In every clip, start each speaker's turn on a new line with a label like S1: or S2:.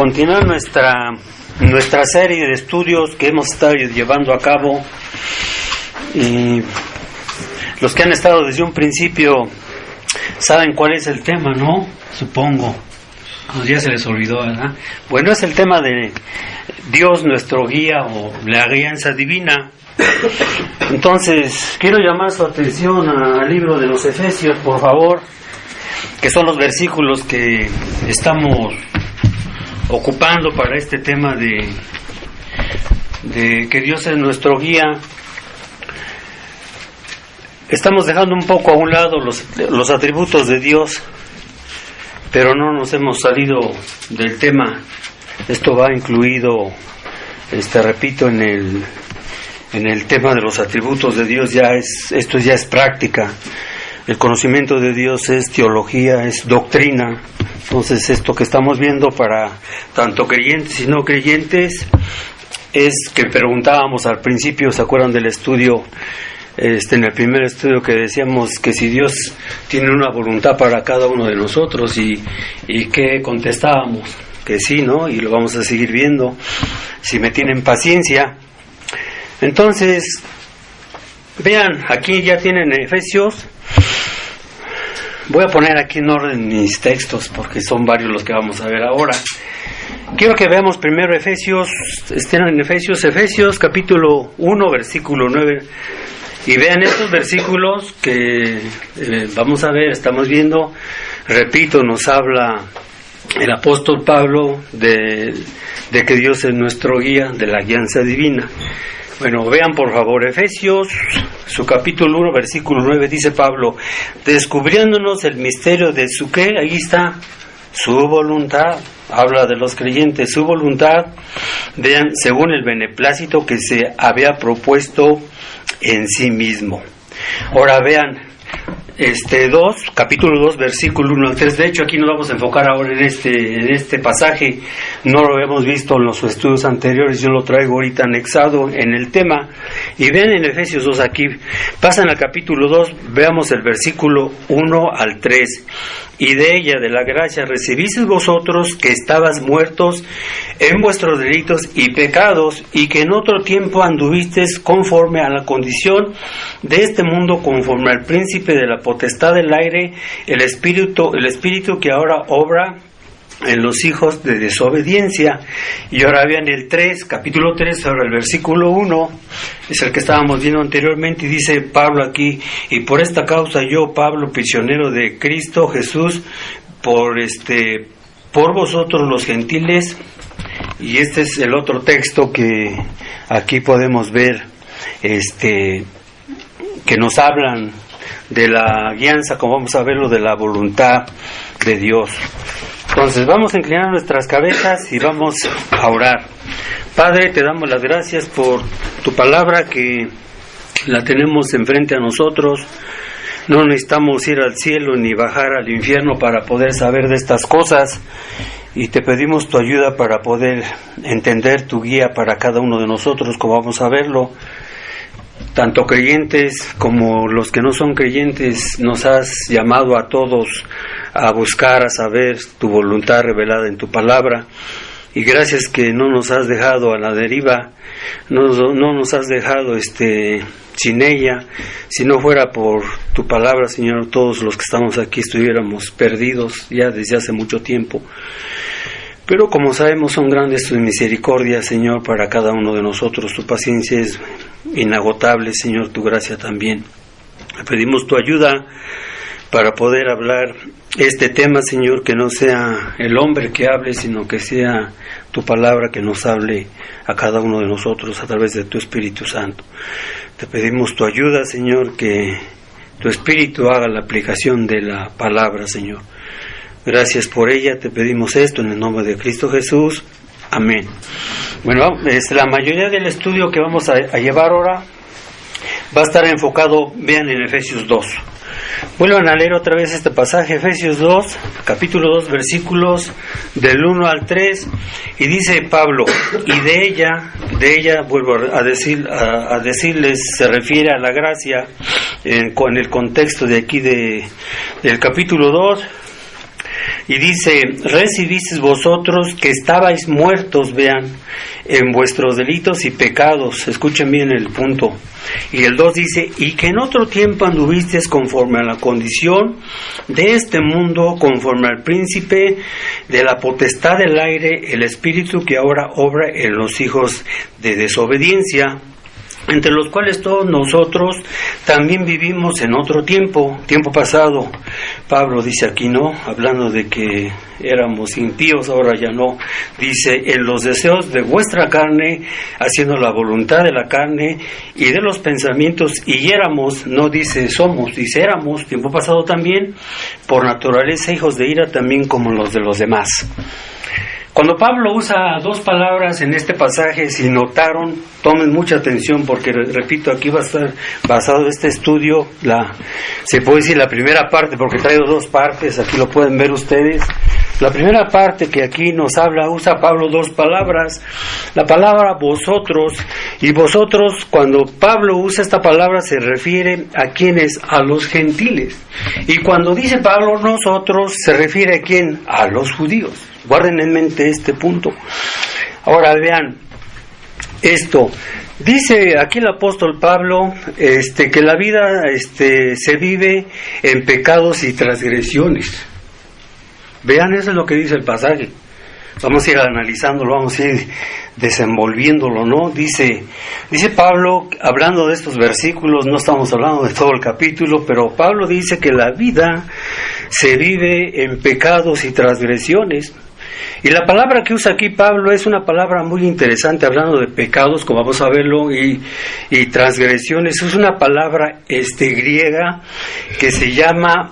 S1: Continuar nuestra serie de estudios que hemos estado llevando a cabo, y los que han estado desde un principio saben cuál es el tema, ¿no? Supongo. Ya se les olvidó, ¿verdad? Bueno, es el tema de Dios, nuestro guía, o la guianza divina. Entonces, quiero llamar su atención al libro de los Efesios, por favor, que son los versículos que estamos ocupando para este tema de que Dios es nuestro guía. Estamos dejando un poco a un lado los atributos de Dios, pero no nos hemos salido del tema. Esto va incluido, repito, en el tema de los atributos de Dios. Esto ya es práctica. El conocimiento de Dios es teología, es doctrina. Entonces, esto que estamos viendo para tanto creyentes y no creyentes es que preguntábamos al principio, ¿se acuerdan del estudio? En el primer estudio que decíamos que si Dios tiene una voluntad para cada uno de nosotros, y que contestábamos que sí, ¿no? Y lo vamos a seguir viendo si me tienen paciencia. Entonces, vean, aquí ya tienen Efesios. Voy a poner aquí en orden mis textos porque son varios los que vamos a ver ahora. Quiero que veamos primero Efesios, estén en Efesios capítulo 1, versículo 9. Y vean estos versículos que vamos a ver, estamos viendo. Repito, nos habla el apóstol Pablo de que Dios es nuestro guía, de la guianza divina. Bueno, vean por favor Efesios, su capítulo 1, versículo 9, dice Pablo: descubriéndonos el misterio de su ¿qué? Ahí está, su voluntad. Habla de los creyentes, su voluntad, vean, según el beneplácito que se había propuesto en sí mismo. Ahora vean, capítulo 2, versículo 1 al 3. De hecho, aquí nos vamos a enfocar ahora en este pasaje. No lo habíamos visto en los estudios anteriores, yo lo traigo ahorita anexado en el tema. Y vean en Efesios 2, aquí pasan al capítulo 2, veamos el versículo 1 al 3. Y de ella, de la gracia, recibisteis vosotros que estabas muertos en vuestros delitos y pecados, y que en otro tiempo anduvisteis conforme a la condición de este mundo, conforme al príncipe de la potestad del aire, el espíritu que ahora obra en los hijos de desobediencia. Y ahora vean el 3, capítulo 3, ahora el versículo 1, es el que estábamos viendo anteriormente, y dice Pablo aquí: y por esta causa yo, Pablo, prisionero de Cristo Jesús, por vosotros los gentiles. Y este es el otro texto que aquí podemos ver, que nos hablan de la guianza, como vamos a verlo, de la voluntad de Dios. Entonces vamos a inclinar nuestras cabezas y vamos a orar. Padre, te damos las gracias por tu palabra, que la tenemos enfrente a nosotros. No necesitamos ir al cielo ni bajar al infierno para poder saber de estas cosas, y te pedimos tu ayuda para poder entender tu guía para cada uno de nosotros, como vamos a verlo. Tanto creyentes como los que no son creyentes, nos has llamado a todos a buscar, a saber tu voluntad revelada en tu palabra. Y gracias que no nos has dejado a la deriva, no nos has dejado sin ella. Si no fuera por tu palabra, Señor, todos los que estamos aquí estuviéramos perdidos ya desde hace mucho tiempo. Pero como sabemos, son grandes tus misericordias, Señor, para cada uno de nosotros. Tu paciencia es inagotable, Señor, tu gracia también. Le pedimos tu ayuda para poder hablar este tema, Señor, que no sea el hombre que hable, sino que sea tu palabra que nos hable a cada uno de nosotros a través de tu Espíritu Santo. Te pedimos tu ayuda, Señor, que tu Espíritu haga la aplicación de la palabra, Señor. Gracias por ella, te pedimos esto en el nombre de Cristo Jesús. Amén. Bueno, la mayoría del estudio que vamos a llevar ahora va a estar enfocado, vean, en Efesios 2. Vuelvan a leer otra vez este pasaje, Efesios 2, capítulo 2, versículos del 1 al 3, y dice Pablo: y de ella vuelvo a decirles, se refiere a la gracia en el contexto de aquí del capítulo 2. y dice, recibisteis vosotros que estabais muertos, vean, en vuestros delitos y pecados. Escuchen bien el punto. Y el 2 dice, y que en otro tiempo anduvisteis conforme a la condición de este mundo, conforme al príncipe de la potestad del aire, el espíritu que ahora obra en los hijos de desobediencia, entre los cuales todos nosotros también vivimos en otro tiempo pasado. Pablo dice aquí, ¿no? Hablando de que éramos impíos, ahora ya no. Dice, en los deseos de vuestra carne, haciendo la voluntad de la carne y de los pensamientos, y éramos, no dice somos, dice éramos, tiempo pasado también, por naturaleza hijos de ira también como los de los demás. Cuando Pablo usa dos palabras en este pasaje, si notaron, tomen mucha atención porque, repito, aquí va a estar basado este estudio, se puede decir la primera parte, porque traigo dos partes, aquí lo pueden ver ustedes. La primera parte que aquí nos habla, usa Pablo dos palabras, la palabra vosotros, y vosotros, cuando Pablo usa esta palabra, se refiere a quienes, a los gentiles, y cuando dice Pablo nosotros, se refiere a quién, a los judíos. Guarden en mente este punto. Ahora vean esto. Dice aquí el apóstol Pablo que la vida se vive en pecados y transgresiones. Vean, eso es lo que dice el pasaje. Vamos a ir analizándolo, vamos a ir desenvolviéndolo, ¿no? Dice Pablo, hablando de estos versículos, no estamos hablando de todo el capítulo, pero Pablo dice que la vida se vive en pecados y transgresiones. Y la palabra que usa aquí Pablo es una palabra muy interesante, hablando de pecados, como vamos a verlo, y transgresiones. Es una palabra griega que se llama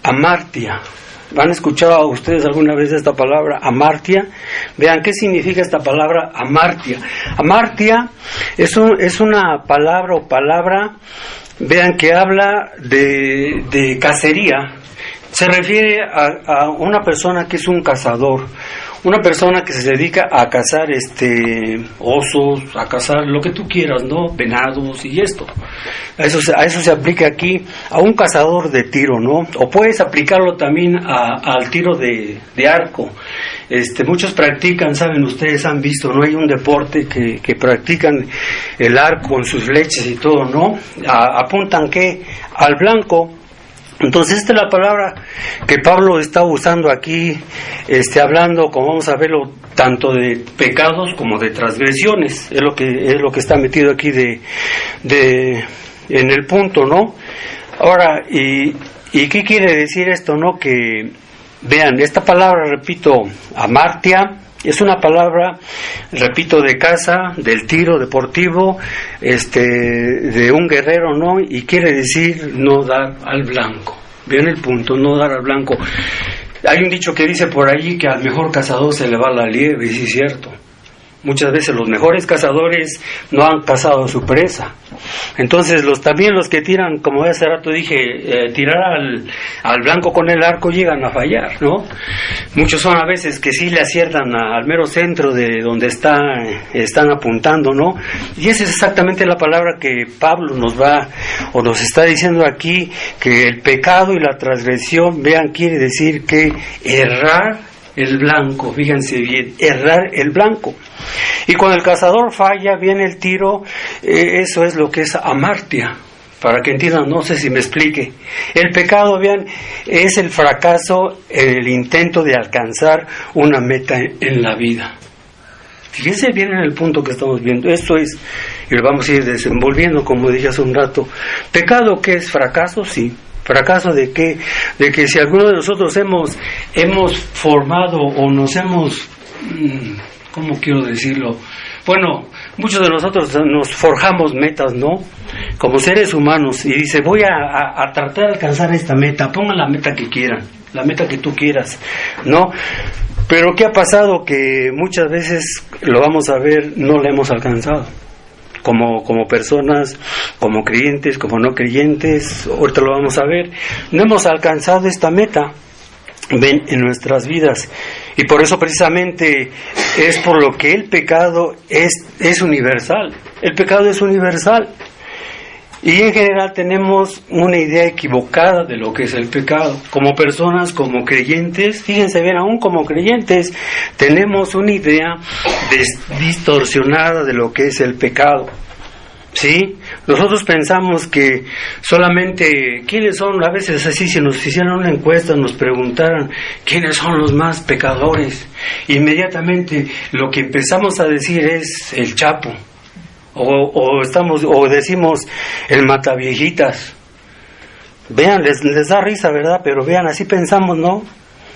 S1: amartia. ¿Han escuchado ustedes alguna vez esta palabra, amartia? Vean, ¿qué significa esta palabra, amartia? Amartia es una palabra, vean, que habla de cacería. Se refiere a una persona que es un cazador, una persona que se dedica a cazar osos, a cazar lo que tú quieras, ¿no? Venados y esto. A eso se aplica aquí a un cazador de tiro, ¿no? O puedes aplicarlo también al tiro de arco. Muchos practican, saben, ustedes han visto, ¿no? Hay un deporte que practican el arco con sus flechas y todo, ¿no? Apuntan ¿qué? Al blanco. Entonces esta es la palabra que Pablo está usando aquí, hablando, como vamos a verlo, tanto de pecados como de transgresiones. Es lo que está metido aquí en el punto, ¿no? Ahora, ¿y qué quiere decir esto, no? Que vean, esta palabra, repito, amartia, es una palabra, repito, de caza, del tiro deportivo, de un guerrero, ¿no? Y quiere decir no dar al blanco. Vean el punto, no dar al blanco. Hay un dicho que dice por allí que al mejor cazador se le va la liebre, y sí es cierto. Muchas veces los mejores cazadores no han cazado a su presa. Entonces también los que tiran, como hace rato dije, tirar al blanco con el arco, llegan a fallar, ¿no? Muchos son a veces que sí le aciertan al mero centro de donde están apuntando, ¿no? Y esa es exactamente la palabra que Pablo nos está diciendo aquí, que el pecado y la transgresión, vean, quiere decir que errar el blanco, fíjense bien, errar el blanco. Y cuando el cazador falla, viene el tiro, eso es lo que es amartia, para que entiendan, no sé si me explique. El pecado, vean, es el fracaso en el intento de alcanzar una meta en la vida. Fíjense bien en el punto que estamos viendo. Esto es, y lo vamos a ir desenvolviendo, como dije hace un rato. ¿Pecado qué es? ¿Fracaso? Sí. ¿Fracaso de qué? De que si alguno de nosotros hemos formado o nos hemos... ¿Cómo quiero decirlo? Bueno, muchos de nosotros nos forjamos metas, ¿no? Como seres humanos, y dice, voy a tratar de alcanzar esta meta, pongan la meta que quieran, la meta que tú quieras, ¿no? Pero ¿qué ha pasado? Que muchas veces, lo vamos a ver, no la hemos alcanzado. Como personas, como creyentes, como no creyentes, ahorita lo vamos a ver, no hemos alcanzado esta meta, ven, en nuestras vidas. Y por eso precisamente es por lo que el pecado es universal. El pecado es universal. Y en general tenemos una idea equivocada de lo que es el pecado. Como personas, como creyentes, fíjense bien, aún como creyentes, tenemos una idea distorsionada de lo que es el pecado. ¿Sí? Nosotros pensamos que solamente, ¿quiénes son? A veces así, si nos hicieran una encuesta, nos preguntaran, ¿quiénes son los más pecadores? Inmediatamente lo que empezamos a decir es el Chapo. O decimos el mataviejitas. Vean, les da risa, ¿verdad? Pero vean, así pensamos, ¿no?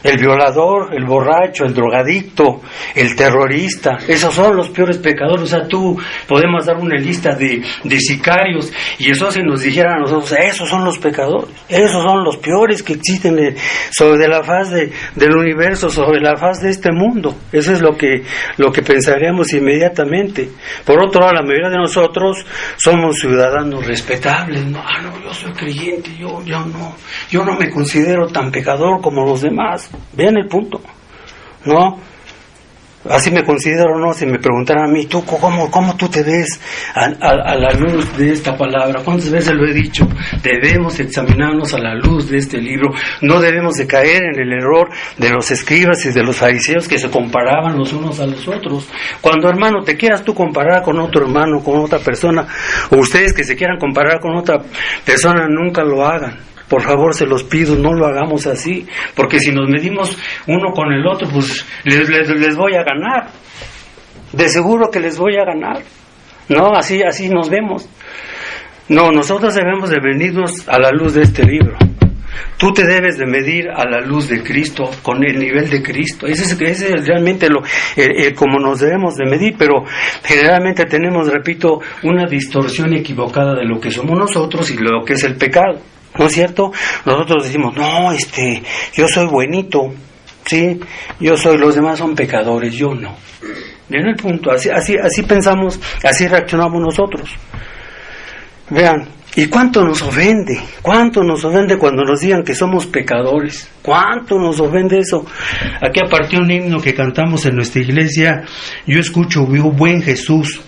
S1: El violador, el borracho, el drogadicto, el terrorista, esos son los peores pecadores. O sea, podemos dar una lista de sicarios, y eso si nos dijeran a nosotros, esos son los pecadores, esos son los peores que existen sobre la faz del universo, sobre la faz de este mundo. Eso es lo que pensaríamos inmediatamente. Por otro lado, la mayoría de nosotros somos ciudadanos respetables. No, yo soy creyente, yo no me considero tan pecador como los demás. Vean el punto, ¿no? Así me considero, ¿no? Si me preguntaran a mí, ¿tú cómo tú te ves a la luz de esta palabra? ¿Cuántas veces lo he dicho? Debemos examinarnos a la luz de este libro. No debemos de caer en el error de los escribas y de los fariseos que se comparaban los unos a los otros. Cuando, hermano, te quieras tú comparar con otro hermano, con otra persona, o ustedes que se quieran comparar con otra persona, nunca lo hagan. Por favor, se los pido, no lo hagamos así, porque si nos medimos uno con el otro, pues les voy a ganar. De seguro que les voy a ganar. No, así nos vemos. No, nosotros debemos de venirnos a la luz de este libro. Tú te debes de medir a la luz de Cristo, con el nivel de Cristo. Ese es realmente como nos debemos de medir, pero generalmente tenemos, repito, una distorsión equivocada de lo que somos nosotros y lo que es el pecado. ¿No es cierto? Nosotros decimos, no, yo soy buenito, ¿sí? Los demás son pecadores, yo no. ¿Ven el punto? Así pensamos, así reaccionamos nosotros. Vean, ¿y cuánto nos ofende? ¿Cuánto nos ofende cuando nos digan que somos pecadores? ¿Cuánto nos ofende eso? Aquí aparte un himno que cantamos en nuestra iglesia, yo escucho, buen Jesús,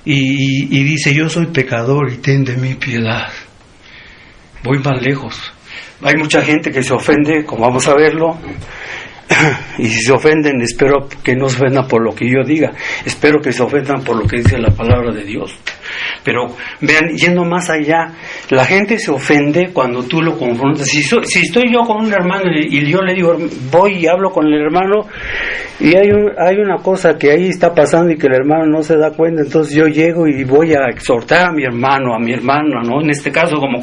S1: y dice, yo soy pecador y ten de mí piedad. Voy más lejos. Hay mucha gente que se ofende, como vamos a verlo, y si se ofenden, espero que no se ofendan por lo que yo diga, espero que se ofendan por lo que dice la palabra de Dios. Pero vean, yendo más allá, la gente se ofende cuando tú lo confrontas. Si estoy yo con un hermano y yo le digo, voy y hablo con el hermano, y hay una cosa que ahí está pasando y que el hermano no se da cuenta, entonces yo llego y voy a exhortar a mi hermano, a mi hermana, ¿no? En este caso como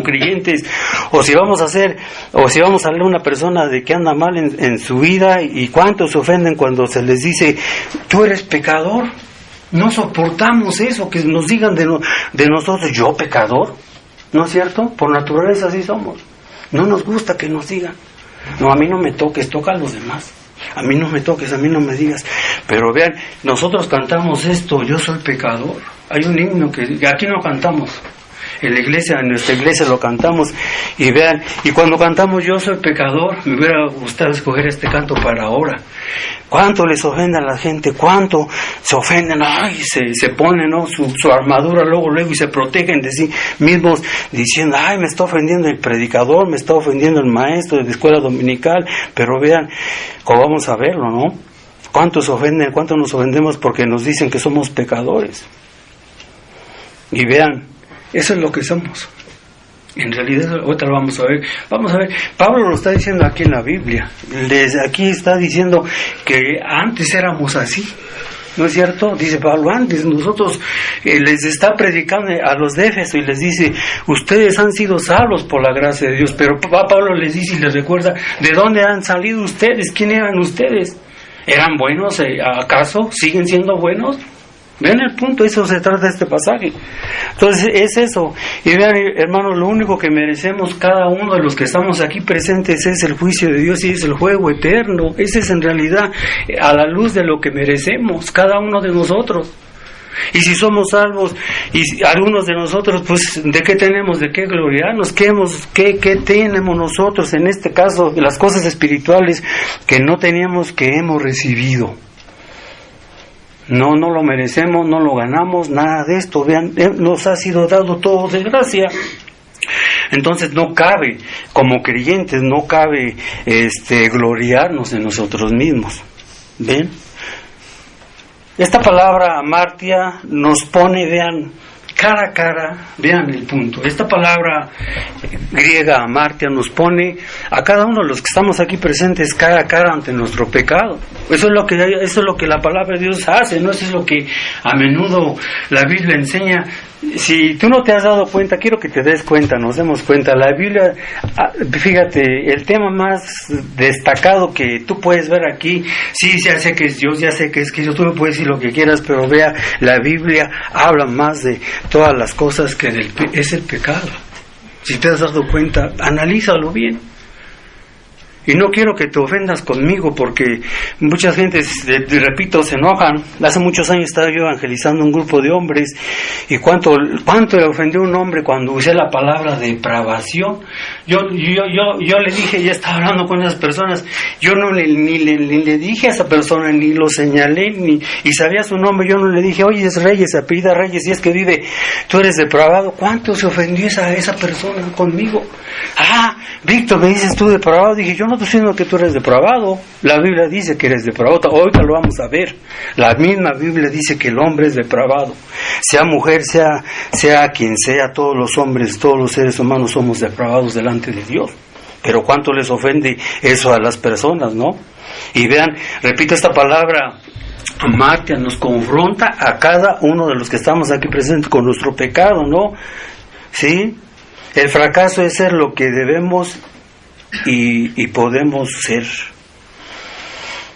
S1: creyentes, o si vamos a hablar a una persona de que anda mal en su vida, y cuántos se ofenden cuando se les dice, tú eres pecador. No soportamos eso, que nos digan de nosotros, yo pecador, ¿no es cierto? Por naturaleza así somos. No nos gusta que nos digan, no, a mí no me toques, toca a los demás. A mí no me toques, a mí no me digas. Pero vean, nosotros cantamos esto, yo soy pecador. Hay un himno que aquí no cantamos. En nuestra iglesia lo cantamos, y vean, y cuando cantamos yo soy pecador, me hubiera gustado escoger este canto para ahora. ¿Cuánto les ofende a la gente? ¿Cuánto se ofenden? Ay, se ponen, ¿no? su armadura luego y se protegen de sí mismos diciendo, ay, me está ofendiendo el predicador, me está ofendiendo el maestro de la escuela dominical. Pero vean, como vamos a verlo, ¿no? ¿Cuánto nos ofendemos porque nos dicen que somos pecadores? Y vean, eso es lo que somos. En realidad, ahorita lo vamos a ver. Vamos a ver, Pablo lo está diciendo aquí en la Biblia. Aquí está diciendo que antes éramos así. ¿No es cierto? Dice Pablo, antes nosotros les está predicando a los de Éfeso y les dice, ustedes han sido salvos por la gracia de Dios. Pero Pablo les dice y les recuerda, ¿de dónde han salido ustedes? ¿Quién eran ustedes? ¿Eran buenos? ¿Acaso siguen siendo buenos? Vean el punto, eso se trata de este pasaje. Entonces es eso. Y vean, hermanos, lo único que merecemos cada uno de los que estamos aquí presentes es el juicio de Dios y es el juego eterno. Ese es en realidad a la luz de lo que merecemos cada uno de nosotros. Y si somos salvos, y algunos de nosotros, pues, ¿de qué tenemos? ¿De qué gloriarnos? ¿Qué tenemos nosotros? En este caso, las cosas espirituales que no teníamos, que hemos recibido. No lo merecemos, no lo ganamos, nada de esto. Vean, nos ha sido dado todo de gracia. Entonces no cabe, como creyentes, no cabe gloriarnos en nosotros mismos. ¿Ven? Esta palabra amartia nos pone, vean, cara a cara, vean el punto. Esta palabra griega amartia nos pone a cada uno de los que estamos aquí presentes cara a cara ante nuestro pecado. Eso es lo que la palabra de Dios hace, ¿no? Eso es lo que a menudo la Biblia enseña. Si tú no te has dado cuenta, quiero que te des cuenta, nos demos cuenta. La Biblia, fíjate, el tema más destacado que tú puedes ver aquí, sí, ya sé que es Dios, ya sé que es Cristo, tú me puedes decir lo que quieras, pero vea, la Biblia habla más de todas las cosas que es el pecado. Si te has dado cuenta, analízalo bien. Y no quiero que te ofendas conmigo, porque mucha gente, repito, se enojan. Hace muchos años estaba yo evangelizando un grupo de hombres, y cuánto le ofendió un hombre cuando usé la palabra depravación. Yo le dije, ya estaba hablando con esas personas, yo no ni le dije a esa persona, ni lo señalé, y sabía su nombre. Yo no le dije, oye, es Reyes, apellida Reyes, y es que vive, tú eres depravado. ¿Cuánto se ofendió esa persona conmigo? Víctor, me dices tú depravado. Dije, yo no estoy diciendo que tú eres depravado. La Biblia dice que eres depravado. Ahorita lo vamos a ver. La misma Biblia dice que el hombre es depravado. Sea mujer, sea quien sea, todos los hombres, todos los seres humanos somos depravados delante de Dios. Pero cuánto les ofende eso a las personas, ¿no? Y vean, repito esta palabra, amartia, nos confronta a cada uno de los que estamos aquí presentes con nuestro pecado, ¿no? ¿Sí? El fracaso es ser lo que debemos y podemos ser.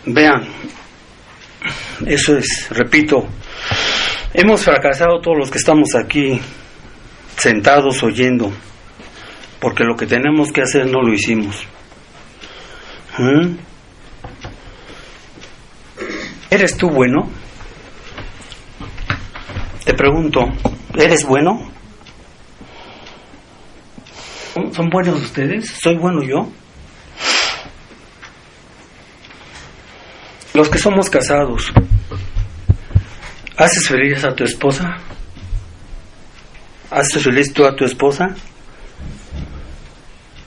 S1: Vean, eso es, repito, hemos fracasado todos los que estamos aquí sentados oyendo, porque lo que tenemos que hacer no lo hicimos. ¿Eres tú bueno? Te pregunto, ¿eres bueno? ¿Son buenos ustedes? ¿Soy bueno yo? Los que somos casados, ¿haces feliz a tu esposa? ¿Haces feliz tú a tu esposa?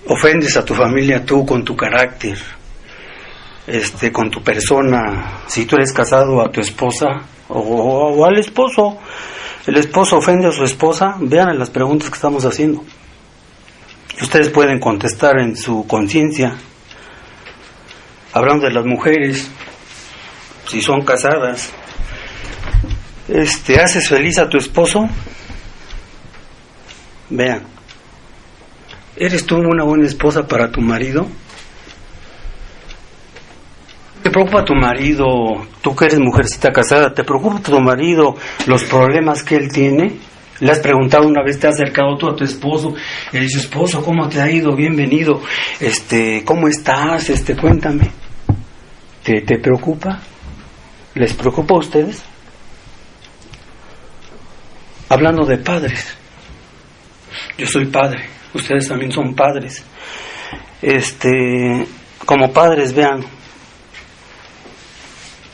S1: ¿Ofendes a tu familia tú con tu carácter, con tu persona? Si tú eres casado, a tu esposa o al esposo, el esposo ofende a su esposa. Vean las preguntas que estamos haciendo. Ustedes pueden contestar en su conciencia. Hablando de las mujeres, si son casadas, ¿haces feliz a tu esposo? Vean, ¿eres tú una buena esposa para tu marido? ¿Te preocupa tu marido, tú que eres mujercita casada, te preocupa tu marido los problemas que él tiene? ¿Le has preguntado una vez, te has acercado tú a tu esposo? Y le dices, esposo, ¿cómo te ha ido? Bienvenido. ¿Cómo estás? Cuéntame. ¿Te preocupa? ¿Les preocupa a ustedes? Hablando de padres. Yo soy padre. Ustedes también son padres. Como padres, vean.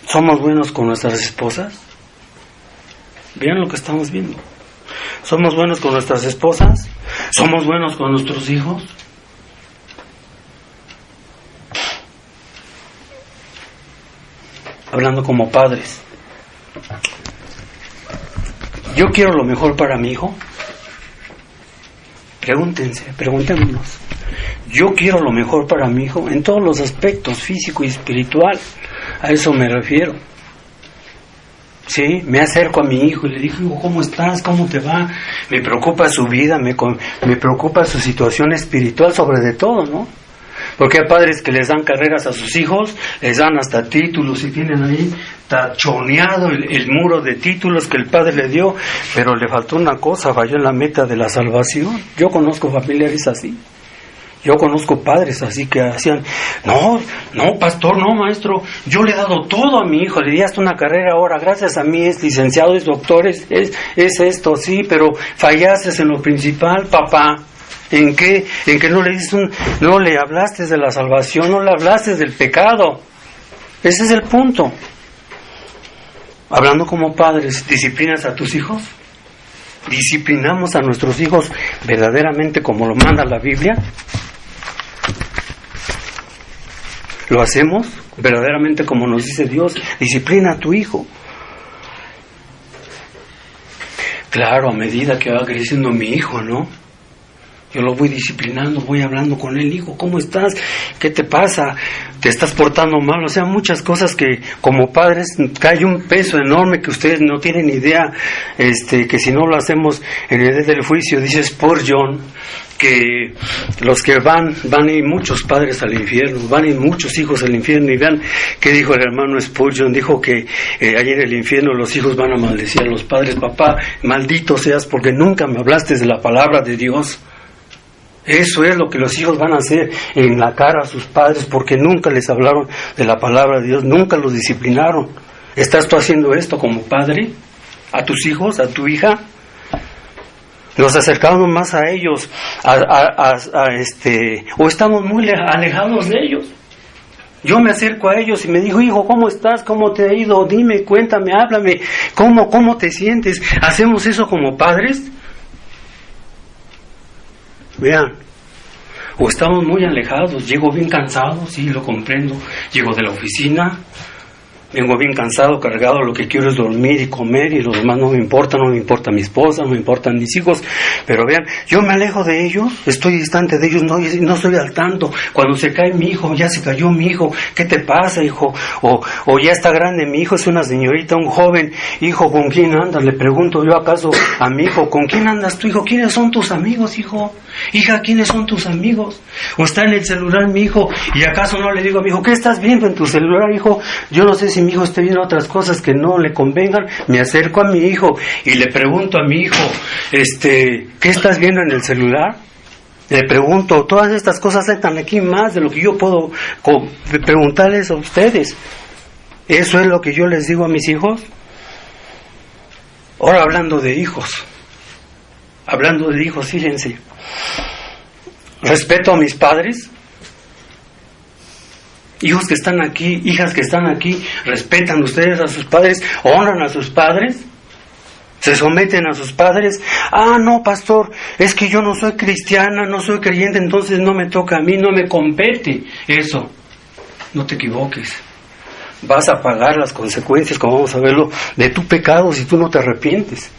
S1: ¿Somos buenos con nuestras esposas? Vean lo que estamos viendo. ¿Somos buenos con nuestras esposas? ¿Somos buenos con nuestros hijos? Hablando como padres. ¿Yo quiero lo mejor para mi hijo? Preguntémonos. ¿Yo quiero lo mejor para mi hijo? En todos los aspectos, físico y espiritual. A eso me refiero. Sí, me acerco a mi hijo y le digo, ¿cómo estás? ¿Cómo te va? Me preocupa su vida, me preocupa su situación espiritual sobre de todo, ¿no? Porque hay padres que les dan carreras a sus hijos, les dan hasta títulos y tienen ahí tachoneado el muro de títulos que el padre le dio, pero le faltó una cosa, falló en la meta de la salvación. Yo conozco familiares así. Yo conozco padres así que hacían, no, pastor, no, maestro, yo le he dado todo a mi hijo, le di hasta una carrera ahora, gracias a mí es licenciado, es doctor, es esto, sí, pero fallaste en lo principal, papá. ¿En qué? En que no le hablaste de la salvación, no le hablaste del pecado. Ese es el punto. Hablando como padres, ¿disciplinas a tus hijos? ¿Disciplinamos a nuestros hijos verdaderamente como lo manda la Biblia? ¿Lo hacemos verdaderamente como nos dice Dios? Disciplina a tu hijo. Claro, a medida que va creciendo mi hijo, ¿no? Yo lo voy disciplinando, voy hablando con él, hijo, ¿cómo estás? ¿Qué te pasa? ¿Te estás portando mal? O sea, muchas cosas que como padres cae un peso enorme que ustedes no tienen idea, que si no lo hacemos en el día del juicio, dice Spurgeon, que los que van a ir muchos padres al infierno, van a ir muchos hijos al infierno. Y vean qué dijo el hermano Spurgeon, dijo que allá en el infierno los hijos van a maldecir a los padres: papá, maldito seas porque nunca me hablaste de la palabra de Dios. Eso es lo que los hijos van a hacer en la cara a sus padres, porque nunca les hablaron de la palabra de Dios, nunca los disciplinaron. ¿Estás tú haciendo esto como padre? ¿A tus hijos? ¿A tu hija? Nos acercamos más a ellos, o estamos muy alejados de ellos. Yo me acerco a ellos y me digo: hijo, ¿cómo estás? ¿Cómo te ha ido? Dime, cuéntame, háblame, ¿cómo te sientes? ¿Hacemos eso como padres? Vean, o estamos muy alejados. Llego bien cansado, sí, lo comprendo. Llego de la oficina, vengo bien cansado, cargado, lo que quiero es dormir y comer, y los demás no me importa mi esposa, no me importan mis hijos. Pero vean, yo me alejo de ellos, estoy distante de ellos, no estoy al tanto. Cuando se cae mi hijo, ya se cayó mi hijo, ¿qué te pasa, hijo? O ya está grande mi hijo, es una señorita, un joven. Hijo, ¿con quién andas? Le pregunto yo acaso a mi hijo: ¿con quién andas tu hijo? ¿Quiénes son tus amigos, hijo? Hija, ¿quiénes son tus amigos? O está en el celular mi hijo, y acaso no le digo a mi hijo: ¿qué estás viendo en tu celular, hijo? Yo no sé si mi hijo esté viendo otras cosas que no le convengan. Me acerco a mi hijo y le pregunto a mi hijo: ¿qué estás viendo en el celular? Le pregunto. Todas estas cosas están aquí más de lo que yo puedo preguntarles a ustedes. ¿Eso es lo que yo les digo a mis hijos? Ahora, hablando de hijos, fíjense, respeto a mis padres. Hijos que están aquí, hijas que están aquí, ¿respetan ustedes a sus padres? ¿Honran a sus padres? ¿Se someten a sus padres? Ah, no, pastor, es que yo no soy cristiana, no soy creyente, entonces no me toca a mí, no me compete eso. No te equivoques. Vas a pagar las consecuencias, como vamos a verlo, de tu pecado si tú no te arrepientes.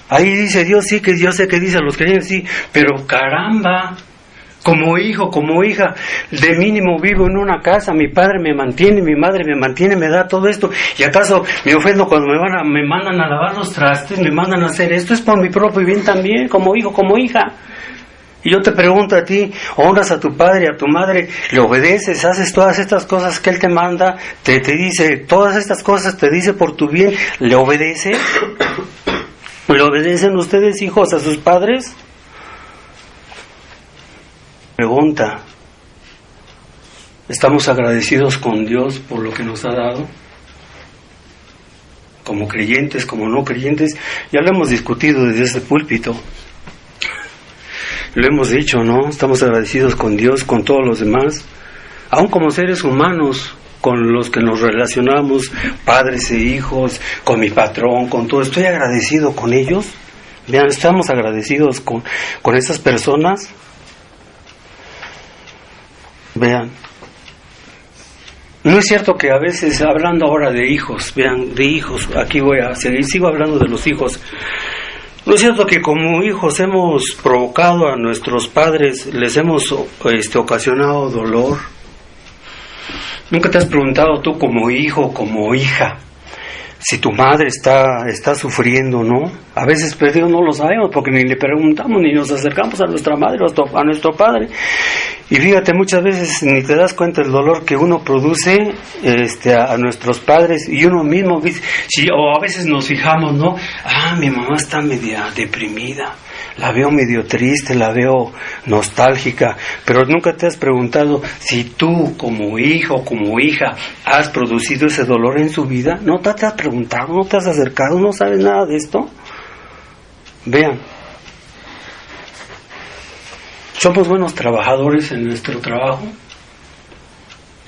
S1: Ahí dice Dios, sí, que yo sé que dice a los creyentes, sí, pero caramba, como hijo, como hija, de mínimo vivo en una casa, mi padre me mantiene, mi madre me mantiene, me da todo esto, y acaso me ofendo cuando me mandan a lavar los trastes, me mandan a hacer esto, es por mi propio bien también, como hijo, como hija. Y yo te pregunto a ti: ¿honras a tu padre, a tu madre? ¿Le obedeces? ¿Haces todas estas cosas que él te manda? Te dice todas estas cosas, te dice por tu bien. ¿Le obedece? ¿Le obedecen ustedes, hijos, a sus padres? Pregunta: ¿estamos agradecidos con Dios por lo que nos ha dado? Como creyentes, como no creyentes, ya lo hemos discutido desde este púlpito. Lo hemos dicho, ¿no? Estamos agradecidos con Dios, con todos los demás, aún como seres humanos con los que nos relacionamos, padres e hijos, con mi patrón, con todo. ¿Estoy agradecido con ellos? Vean, ¿estamos agradecidos con esas personas? Vean, no es cierto que a veces, hablando ahora de hijos, vean, de hijos, aquí voy a seguir, sigo hablando de los hijos. No es cierto que como hijos hemos provocado a nuestros padres, les hemos ocasionado dolor. ¿Nunca te has preguntado tú como hijo, como hija, si tu madre está sufriendo, no? A veces perdido no lo sabemos porque ni le preguntamos ni nos acercamos a nuestra madre o a nuestro padre. Y fíjate, muchas veces ni te das cuenta del dolor que uno produce a nuestros padres, y uno mismo, o a veces nos fijamos, ¿no? Ah, mi mamá está media deprimida, la veo medio triste, la veo nostálgica, pero nunca te has preguntado si tú como hijo, como hija, has producido ese dolor en su vida. ¿No te has preguntado? ¿No te has acercado? ¿No sabes nada de esto? Vean, ¿somos buenos trabajadores en nuestro trabajo?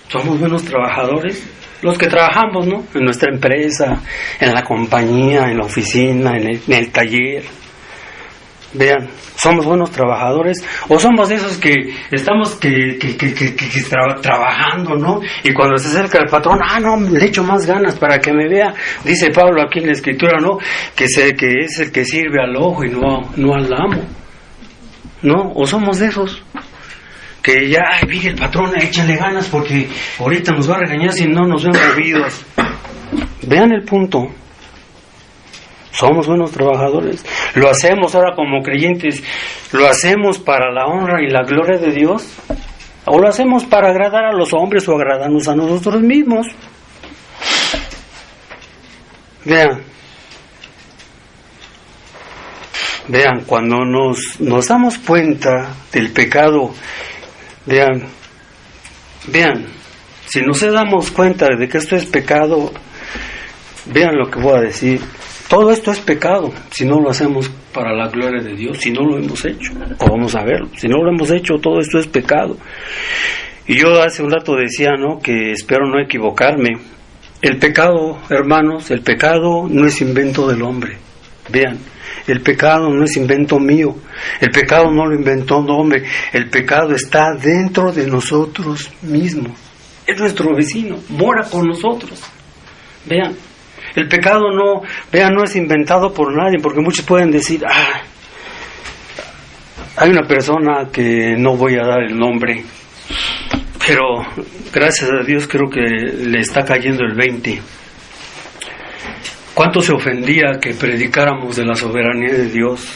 S1: ¿Somos buenos trabajadores? Los que trabajamos, ¿no? En nuestra empresa, en la compañía, en la oficina, en el taller. Vean, ¿somos buenos trabajadores? ¿O somos de esos que estamos trabajando, ¿no? Y cuando se acerca el patrón, no, le echo más ganas para que me vea. Dice Pablo aquí en la Escritura, ¿no? Que es el que sirve al ojo y no al amo. ¿No? ¿O somos de esos? Que ya, mire el patrón, échale ganas porque ahorita nos va a regañar si no nos ven movidos. Vean el punto. Somos buenos trabajadores. Lo hacemos ahora como creyentes. ¿Lo hacemos para la honra y la gloria de Dios? ¿O lo hacemos para agradar a los hombres o agradarnos a nosotros mismos? Vean, cuando nos damos cuenta del pecado, vean, si nos damos cuenta de que esto es pecado, vean lo que voy a decir. Todo esto es pecado si no lo hacemos para la gloria de Dios, si no lo hemos hecho. O vamos a verlo, si no lo hemos hecho, todo esto es pecado. Y yo hace un rato decía, ¿no?, que espero no equivocarme. El pecado, hermanos, el pecado no es invento del hombre. Vean, el pecado no es invento mío. El pecado no lo inventó un hombre. El pecado está dentro de nosotros mismos. Es nuestro vecino, mora con nosotros. Vean. El pecado no es inventado por nadie, porque muchos pueden decir, hay una persona que no voy a dar el nombre, pero gracias a Dios creo que le está cayendo el 20. ¿Cuánto se ofendía que predicáramos de la soberanía de Dios?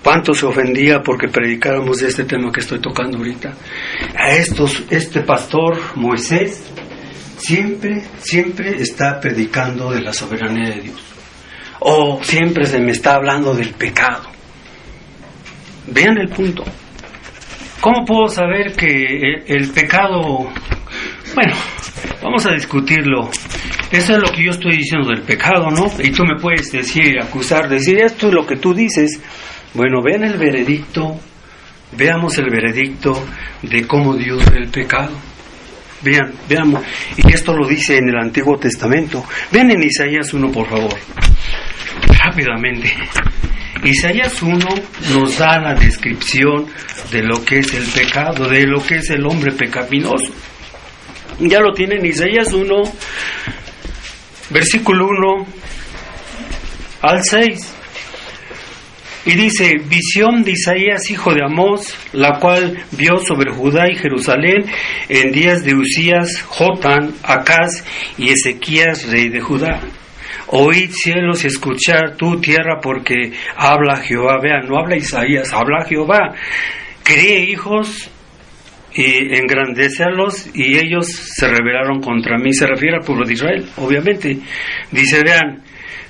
S1: ¿Cuánto se ofendía porque predicáramos de este tema que estoy tocando ahorita? Este pastor Moisés siempre está predicando de la soberanía de Dios. O siempre se me está hablando del pecado. Vean el punto. ¿Cómo puedo saber que el pecado... Bueno, vamos a discutirlo. Eso es lo que yo estoy diciendo del pecado, ¿no? Y tú me puedes decir, acusar, decir, esto es lo que tú dices. Bueno, vean el veredicto. Veamos el veredicto de cómo Dios ve el pecado. Veamos, y esto lo dice en el Antiguo Testamento. Vean en Isaías 1, por favor, rápidamente. Isaías 1 nos da la descripción de lo que es el pecado, de lo que es el hombre pecaminoso. Ya lo tienen, Isaías 1, versículo 1 al 6. Y dice, visión de Isaías, hijo de Amós, la cual vio sobre Judá y Jerusalén en días de Usías, Jotán, Acaz y Ezequías, rey de Judá. Oíd cielos y escuchad tu tierra, porque habla Jehová. Vean, no habla Isaías, habla Jehová. Crié hijos y engrandécelos, y ellos se rebelaron contra mí. Se refiere al pueblo de Israel, obviamente. Dice, vean,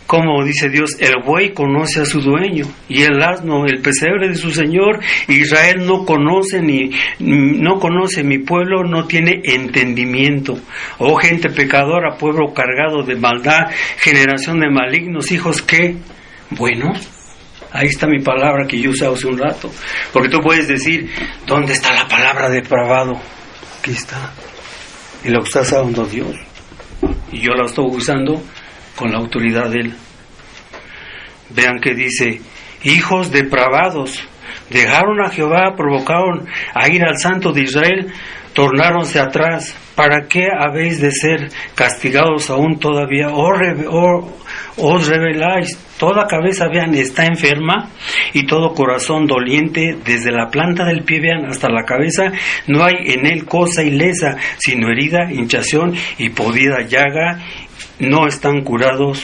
S1: como dice Dios, el buey conoce a su dueño, y el asno el pesebre de su señor. Israel no conoce, mi pueblo no tiene entendimiento. Oh gente pecadora, pueblo cargado de maldad, generación de malignos, hijos que, bueno, ahí está mi palabra que yo usé hace un rato. Porque tú puedes decir, ¿dónde está la palabra depravado? Aquí está. Y lo está usando Dios, y yo la estoy usando con la autoridad de Él. Vean que dice, hijos depravados, dejaron a Jehová, provocaron a ir al Santo de Israel, tornáronse atrás. ¿Para qué habéis de ser castigados aún todavía? Os rebeláis. Toda cabeza, vean, está enferma, y todo corazón doliente, desde la planta del pie, vean, hasta la cabeza, no hay en él cosa ilesa, sino herida, hinchazón y podrida llaga. No están curadas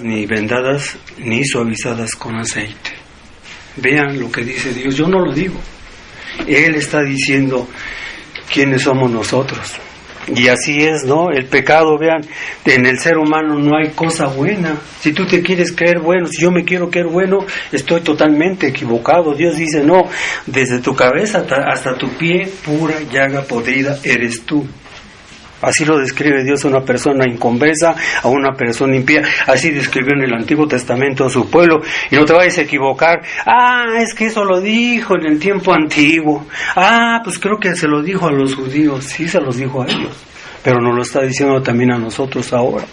S1: ni vendadas ni suavizadas con aceite. Vean lo que dice Dios, yo no lo digo. Él está diciendo quiénes somos nosotros. Y así es, ¿no? El pecado, vean, en el ser humano no hay cosa buena. Si tú te quieres creer bueno, si yo me quiero creer bueno, estoy totalmente equivocado. Dios dice, no, desde tu cabeza hasta tu pie, pura llaga podrida eres tú. Así lo describe Dios a una persona inconversa, a una persona impía. Así describió en el Antiguo Testamento a su pueblo. Y no te vayas a equivocar. Es que eso lo dijo en el tiempo antiguo. Pues creo que se lo dijo a los judíos. Sí, se los dijo a ellos. pero nos lo está diciendo también a nosotros ahora.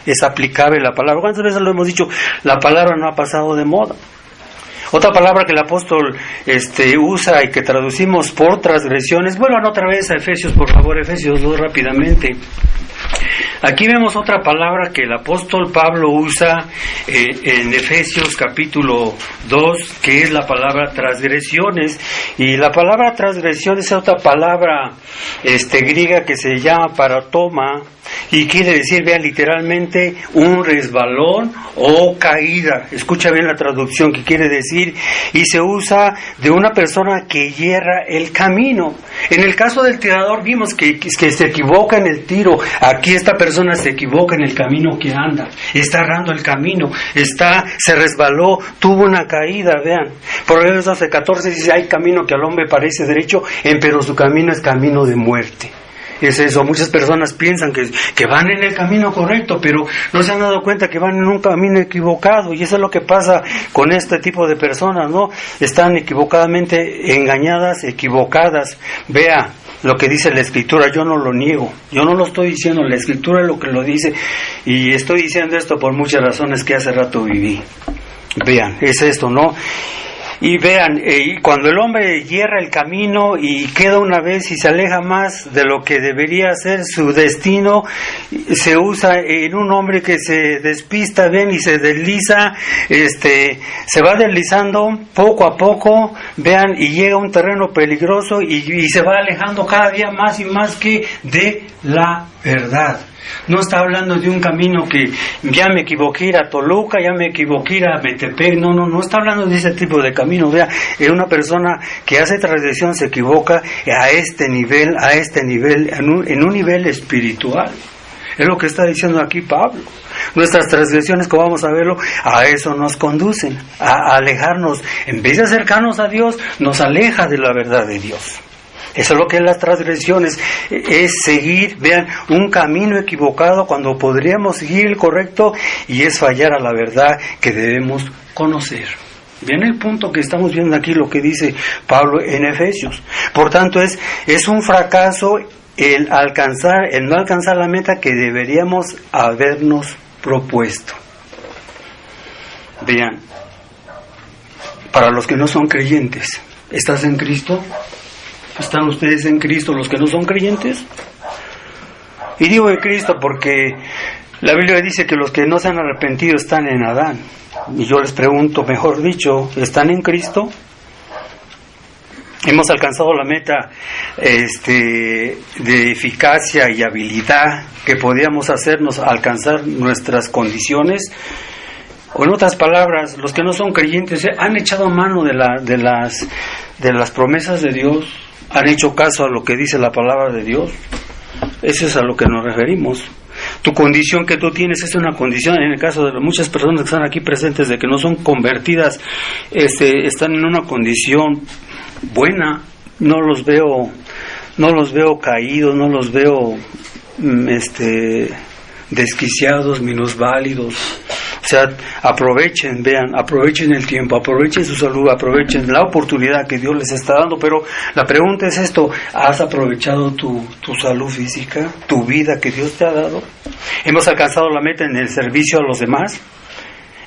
S1: Es aplicable la palabra. ¿Cuántas veces lo hemos dicho? La palabra no ha pasado de moda. Otra palabra que el apóstol usa y que traducimos por transgresiones. Vuelvan otra vez a Efesios, por favor, Efesios 2 rápidamente. Aquí vemos otra palabra que el apóstol Pablo usa en Efesios capítulo 2, que es la palabra transgresiones. Y la palabra transgresiones es otra palabra griega que se llama paratoma, y quiere decir, vean, literalmente un resbalón o caída. Escucha bien la traducción que quiere decir, y se usa de una persona que hierra el camino. En el caso del tirador vimos que se equivoca en el tiro. Aquí esta persona se equivoca en el camino que anda, está errando el camino, se resbaló, tuvo una caída. Vean, Proverbios 12:14 dice: hay camino que al hombre parece derecho, pero su camino es camino de muerte. Es eso, muchas personas piensan que van en el camino correcto, pero no se han dado cuenta que van en un camino equivocado, y eso es lo que pasa con este tipo de personas, ¿no? Están equivocadamente engañadas, equivocadas. Vea lo que dice la Escritura, yo no lo niego, yo no lo estoy diciendo, la Escritura es lo que lo dice, y estoy diciendo esto por muchas razones que hace rato viví. Vean, es esto, ¿no? Y vean, cuando el hombre hierra el camino y queda una vez y se aleja más de lo que debería ser su destino, se usa en un hombre que se despista, ven, y se desliza, se va deslizando poco a poco, vean, y llega a un terreno peligroso y se va alejando cada día más y más que de la verdad. No está hablando de un camino que ya me equivoqué ir a Toluca, ya me equivoqué ir a Metepec, no está hablando de ese tipo de camino. Vea, es una persona que hace transgresión, se equivoca a este nivel, en un nivel espiritual. Es lo que está diciendo aquí Pablo. Nuestras transgresiones, como vamos a verlo, a eso nos conducen, a alejarnos. En vez de acercarnos a Dios, nos aleja de la verdad de Dios. Eso es lo que es las transgresiones, es seguir, vean, un camino equivocado cuando podríamos seguir el correcto, y es fallar a la verdad que debemos conocer. Vean el punto que estamos viendo aquí, lo que dice Pablo en Efesios. Por tanto, es un fracaso el no alcanzar la meta que deberíamos habernos propuesto. Vean, para los que no son creyentes, ¿estás en Cristo? ¿Están ustedes en Cristo, los que no son creyentes? Y digo en Cristo porque la Biblia dice que los que no se han arrepentido están en Adán. Y yo les pregunto, mejor dicho, ¿están en Cristo? Hemos alcanzado la meta de eficacia y habilidad que podíamos hacernos alcanzar nuestras condiciones. O en otras palabras, los que no son creyentes han echado mano de las promesas de Dios, han hecho caso a lo que dice la palabra de Dios. Eso es a lo que nos referimos. Tu condición que tú tienes es una condición, en el caso de muchas personas que están aquí presentes, de que no son convertidas, están en una condición buena. No los veo caídos, no los veo desquiciados, minusválidos. O sea, aprovechen el tiempo, aprovechen su salud, aprovechen la oportunidad que Dios les está dando. Pero la pregunta es esto: ¿has aprovechado tu salud física, tu vida que Dios te ha dado? ¿Hemos alcanzado la meta en el servicio a los demás?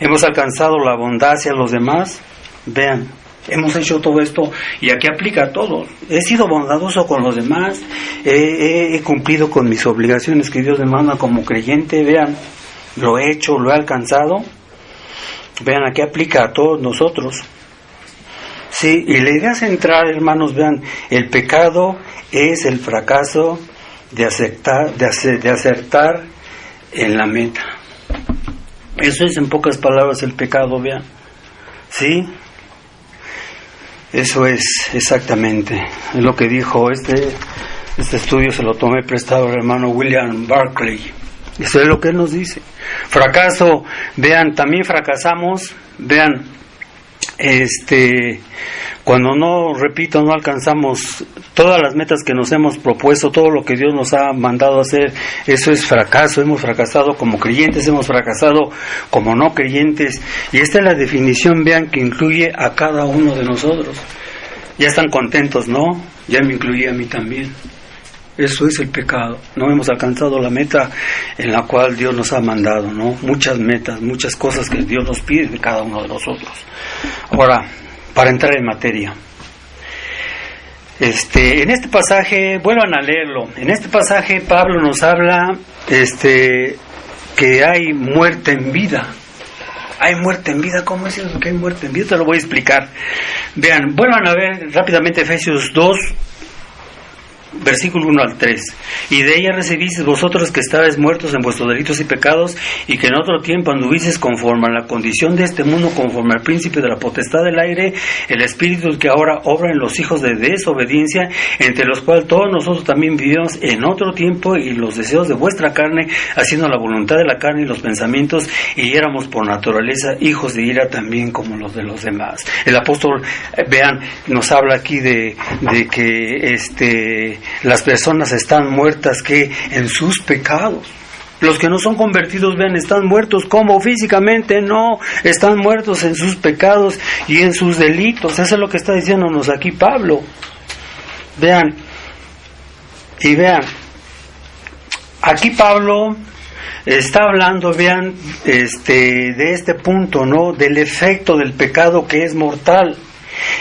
S1: ¿Hemos alcanzado la bondad hacia los demás? Vean, hemos hecho todo esto, y aquí aplica todo. He sido bondadoso con los demás, he cumplido con mis obligaciones que Dios demanda como creyente. Vean, lo he hecho, lo he alcanzado. Vean, aquí aplica a todos nosotros. Sí, y la idea central, hermanos, vean, el pecado es el fracaso de acertar en la meta. Eso es, en pocas palabras, el pecado, vean. Sí, eso es exactamente lo que dijo este estudio. Se lo tomé prestado al hermano William Barclay. Eso es lo que él nos dice. Fracaso, vean, también fracasamos, vean, cuando no alcanzamos todas las metas que nos hemos propuesto, todo lo que Dios nos ha mandado a hacer, eso es fracaso. Hemos fracasado como creyentes, hemos fracasado como no creyentes, y esta es la definición, vean, que incluye a cada uno de nosotros. Ya están contentos, ¿no? Ya me incluye a mí también. Eso es el pecado. No hemos alcanzado la meta en la cual Dios nos ha mandado, ¿no? Muchas metas, muchas cosas que Dios nos pide de cada uno de nosotros. Ahora, para entrar en materia. En este pasaje, vuelvan a leerlo. En este pasaje Pablo nos habla que hay muerte en vida. Hay muerte en vida. ¿Cómo es eso que hay muerte en vida? Te lo voy a explicar. Vean, vuelvan a ver rápidamente Efesios 2, versículo 1 al 3. Y de ella recibisteis vosotros que estabais muertos en vuestros delitos y pecados, y que en otro tiempo anduvisteis conforme a la condición de este mundo, conforme al príncipe de la potestad del aire, el espíritu que ahora obra en los hijos de desobediencia, entre los cuales todos nosotros también vivimos en otro tiempo, y los deseos de vuestra carne, haciendo la voluntad de la carne y los pensamientos, y éramos por naturaleza hijos de ira también como los de los demás. El apóstol, vean, nos habla aquí de que las personas están muertas que en sus pecados. Los que no son convertidos, vean, están muertos. ¿Cómo? Físicamente no, están muertos en sus pecados y en sus delitos. Eso es lo que está diciéndonos aquí Pablo. Vean, aquí Pablo está hablando, vean, de este punto, ¿no? Del efecto del pecado que es mortal.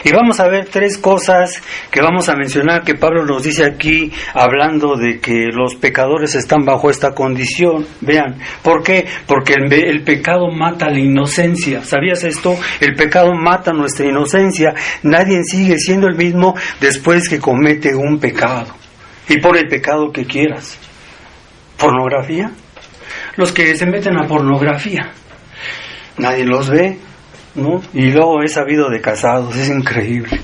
S1: Y vamos a ver 3 cosas que vamos a mencionar que Pablo nos dice aquí, hablando de que los pecadores están bajo esta condición. Vean, ¿por qué? Porque el pecado mata la inocencia. ¿Sabías esto? El pecado mata nuestra inocencia. Nadie sigue siendo el mismo después que comete un pecado. Y por el pecado que quieras. ¿Pornografía? Los que se meten a pornografía, nadie los ve, ¿no? Y luego he sabido de casados, es increíble,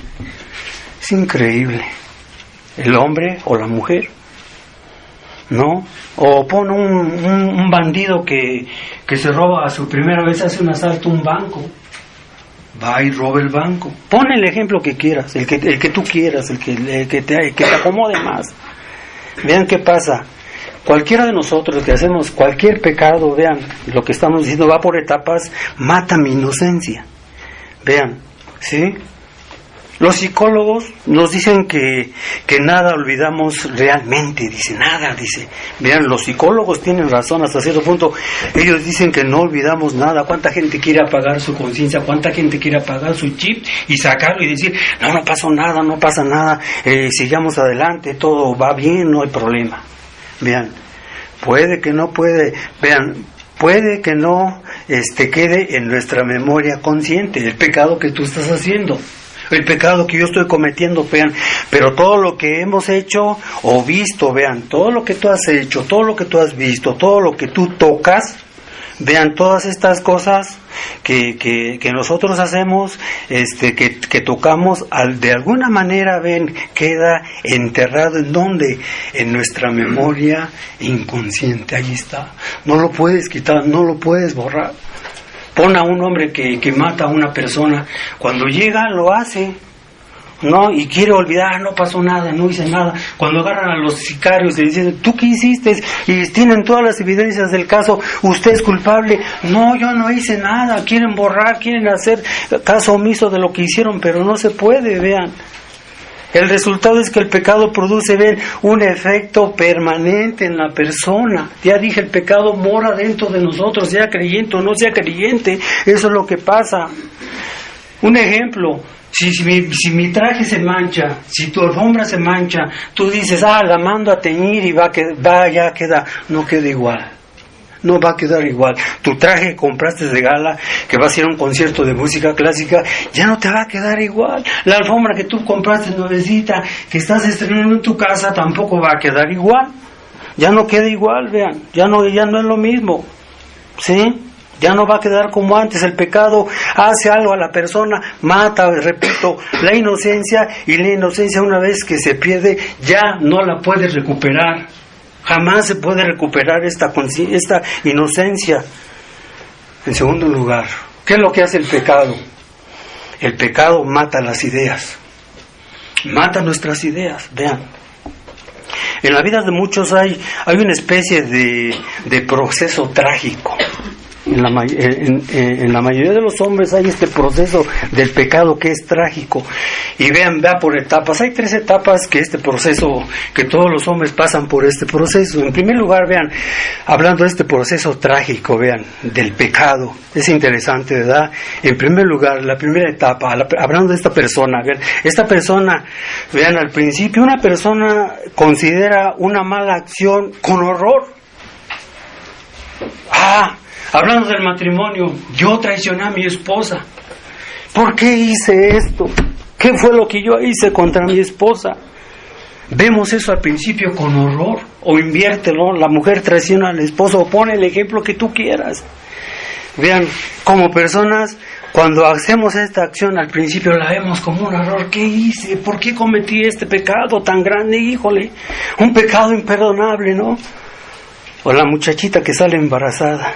S1: el hombre o la mujer, ¿no? O pone un bandido que se roba a su primera vez, hace un asalto a un banco, va y roba el banco. Pon el ejemplo que quieras, el que tú quieras, el que te acomode más. Vean qué pasa. Cualquiera de nosotros que hacemos cualquier pecado, vean, lo que estamos diciendo va por etapas, mata mi inocencia. Vean, ¿sí? Los psicólogos nos dicen que nada olvidamos realmente, nada. Vean, los psicólogos tienen razón hasta cierto punto. Ellos dicen que no olvidamos nada. ¿Cuánta gente quiere apagar su conciencia? ¿Cuánta gente quiere apagar su chip y sacarlo y decir, no pasó nada, no pasa nada, sigamos adelante, todo va bien, no hay problema? Vean, puede que no quede en nuestra memoria consciente el pecado que tú estás haciendo, el pecado que yo estoy cometiendo, vean, pero todo lo que hemos hecho o visto, vean, todo lo que tú has hecho, todo lo que tú has visto, todo lo que tú tocas, vean, todas estas cosas que nosotros hacemos, que tocamos, de alguna manera, ven, queda enterrado en donde, en nuestra memoria inconsciente. Ahí está, no lo puedes quitar, no lo puedes borrar. Pon a un hombre que mata a una persona, cuando llega lo hace, ¿no? Y quiere olvidar, no pasó nada, no hice nada. Cuando agarran a los sicarios y dicen, ¿tú qué hiciste? Y tienen todas las evidencias del caso, usted es culpable. No, yo no hice nada. Quieren borrar, quieren hacer caso omiso de lo que hicieron, pero no se puede, vean. El resultado es que el pecado produce, ven, un efecto permanente en la persona. Ya dije, el pecado mora dentro de nosotros, sea creyente o no sea creyente. Eso es lo que pasa. Un ejemplo. Si mi traje se mancha, si tu alfombra se mancha, tú dices, la mando a teñir y ya queda, no queda igual. No va a quedar igual. Tu traje que compraste de gala, que va a ser un concierto de música clásica, ya no te va a quedar igual. La alfombra que tú compraste nuevecita, que estás estrenando en tu casa, tampoco va a quedar igual. Ya no queda igual, vean. Ya no es lo mismo. ¿Sí? Ya no va a quedar como antes. El pecado hace algo a la persona, mata, repito, la inocencia, y la inocencia, una vez que se pierde, ya no la puedes recuperar. Jamás se puede recuperar esta inocencia. En segundo lugar, ¿qué es lo que hace el pecado? El pecado mata las ideas, mata nuestras ideas. Vean, en la vida de muchos hay una especie de proceso trágico. En la mayoría de los hombres hay este proceso del pecado que es trágico. Y vean por etapas. Hay 3 etapas que este proceso, que todos los hombres pasan por este proceso. En primer lugar, vean, hablando de este proceso trágico, vean, del pecado. Es interesante, ¿verdad? En primer lugar, la primera etapa, hablando de esta persona, vean, esta persona, vean, al principio una persona considera una mala acción con horror. Hablando del matrimonio, yo traicioné a mi esposa. ¿Por qué hice esto? ¿Qué fue lo que yo hice contra mi esposa? Vemos eso al principio con horror. O inviértelo, la mujer traiciona al esposo, o pone el ejemplo que tú quieras. Vean, como personas, cuando hacemos esta acción al principio la vemos como un error. ¿Qué hice? ¿Por qué cometí este pecado tan grande? Híjole, un pecado imperdonable, ¿no? O la muchachita que sale embarazada.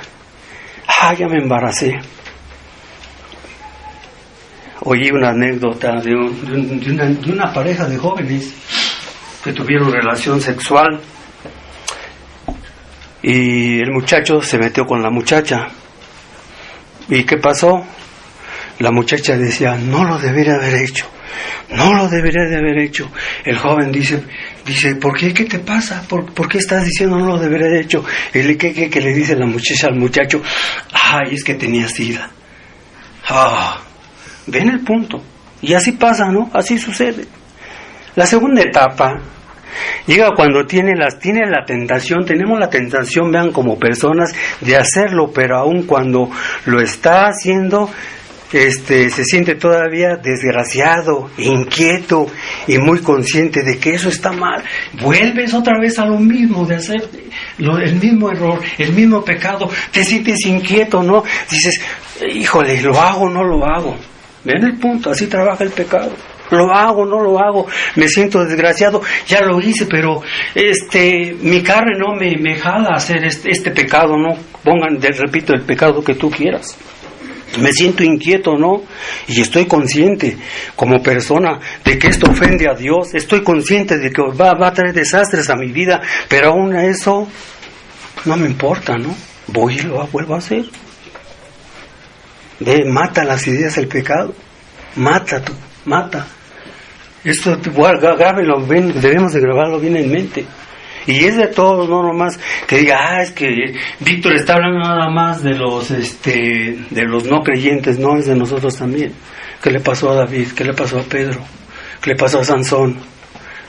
S1: Ya me embaracé. Oí una anécdota de una pareja de jóvenes que tuvieron relación sexual y el muchacho se metió con la muchacha. ¿Y qué pasó? La muchacha decía, no lo debería haber hecho, no lo debería de haber hecho. El joven dice, ¿por qué? ¿Qué te pasa? ¿Por qué estás diciendo no lo debería de hecho? ¿Qué le dice la muchacha al muchacho? Es que tenía sida. Ven el punto. Y así pasa, ¿no? Así sucede. La segunda etapa llega cuando tiene la tentación, tenemos la tentación, vean, como personas, de hacerlo, pero aún cuando lo está haciendo, se siente todavía desgraciado, inquieto y muy consciente de que eso está mal. Vuelves otra vez a lo mismo, de hacer el mismo error, el mismo pecado. Te sientes inquieto, ¿no? Dices, híjole, ¿lo hago o no lo hago? Ven el punto, así trabaja el pecado. ¿Lo hago o no lo hago? Me siento desgraciado, ya lo hice, pero mi carne no me jala a hacer este pecado, ¿no? Repito, el pecado que tú quieras. Me siento inquieto, ¿no? Y estoy consciente como persona de que esto ofende a Dios. Estoy consciente de que va a traer desastres a mi vida, pero aún eso no me importa, ¿no? Voy y lo vuelvo a hacer. Mata las ideas del pecado. Mata. Esto, grábenlo bien, debemos de grabarlo bien en mente. Y es de todos, no nomás que diga, es que Víctor está hablando nada más de los no creyentes, no, es de nosotros también. ¿Qué le pasó a David? ¿Qué le pasó a Pedro? ¿Qué le pasó a Sansón?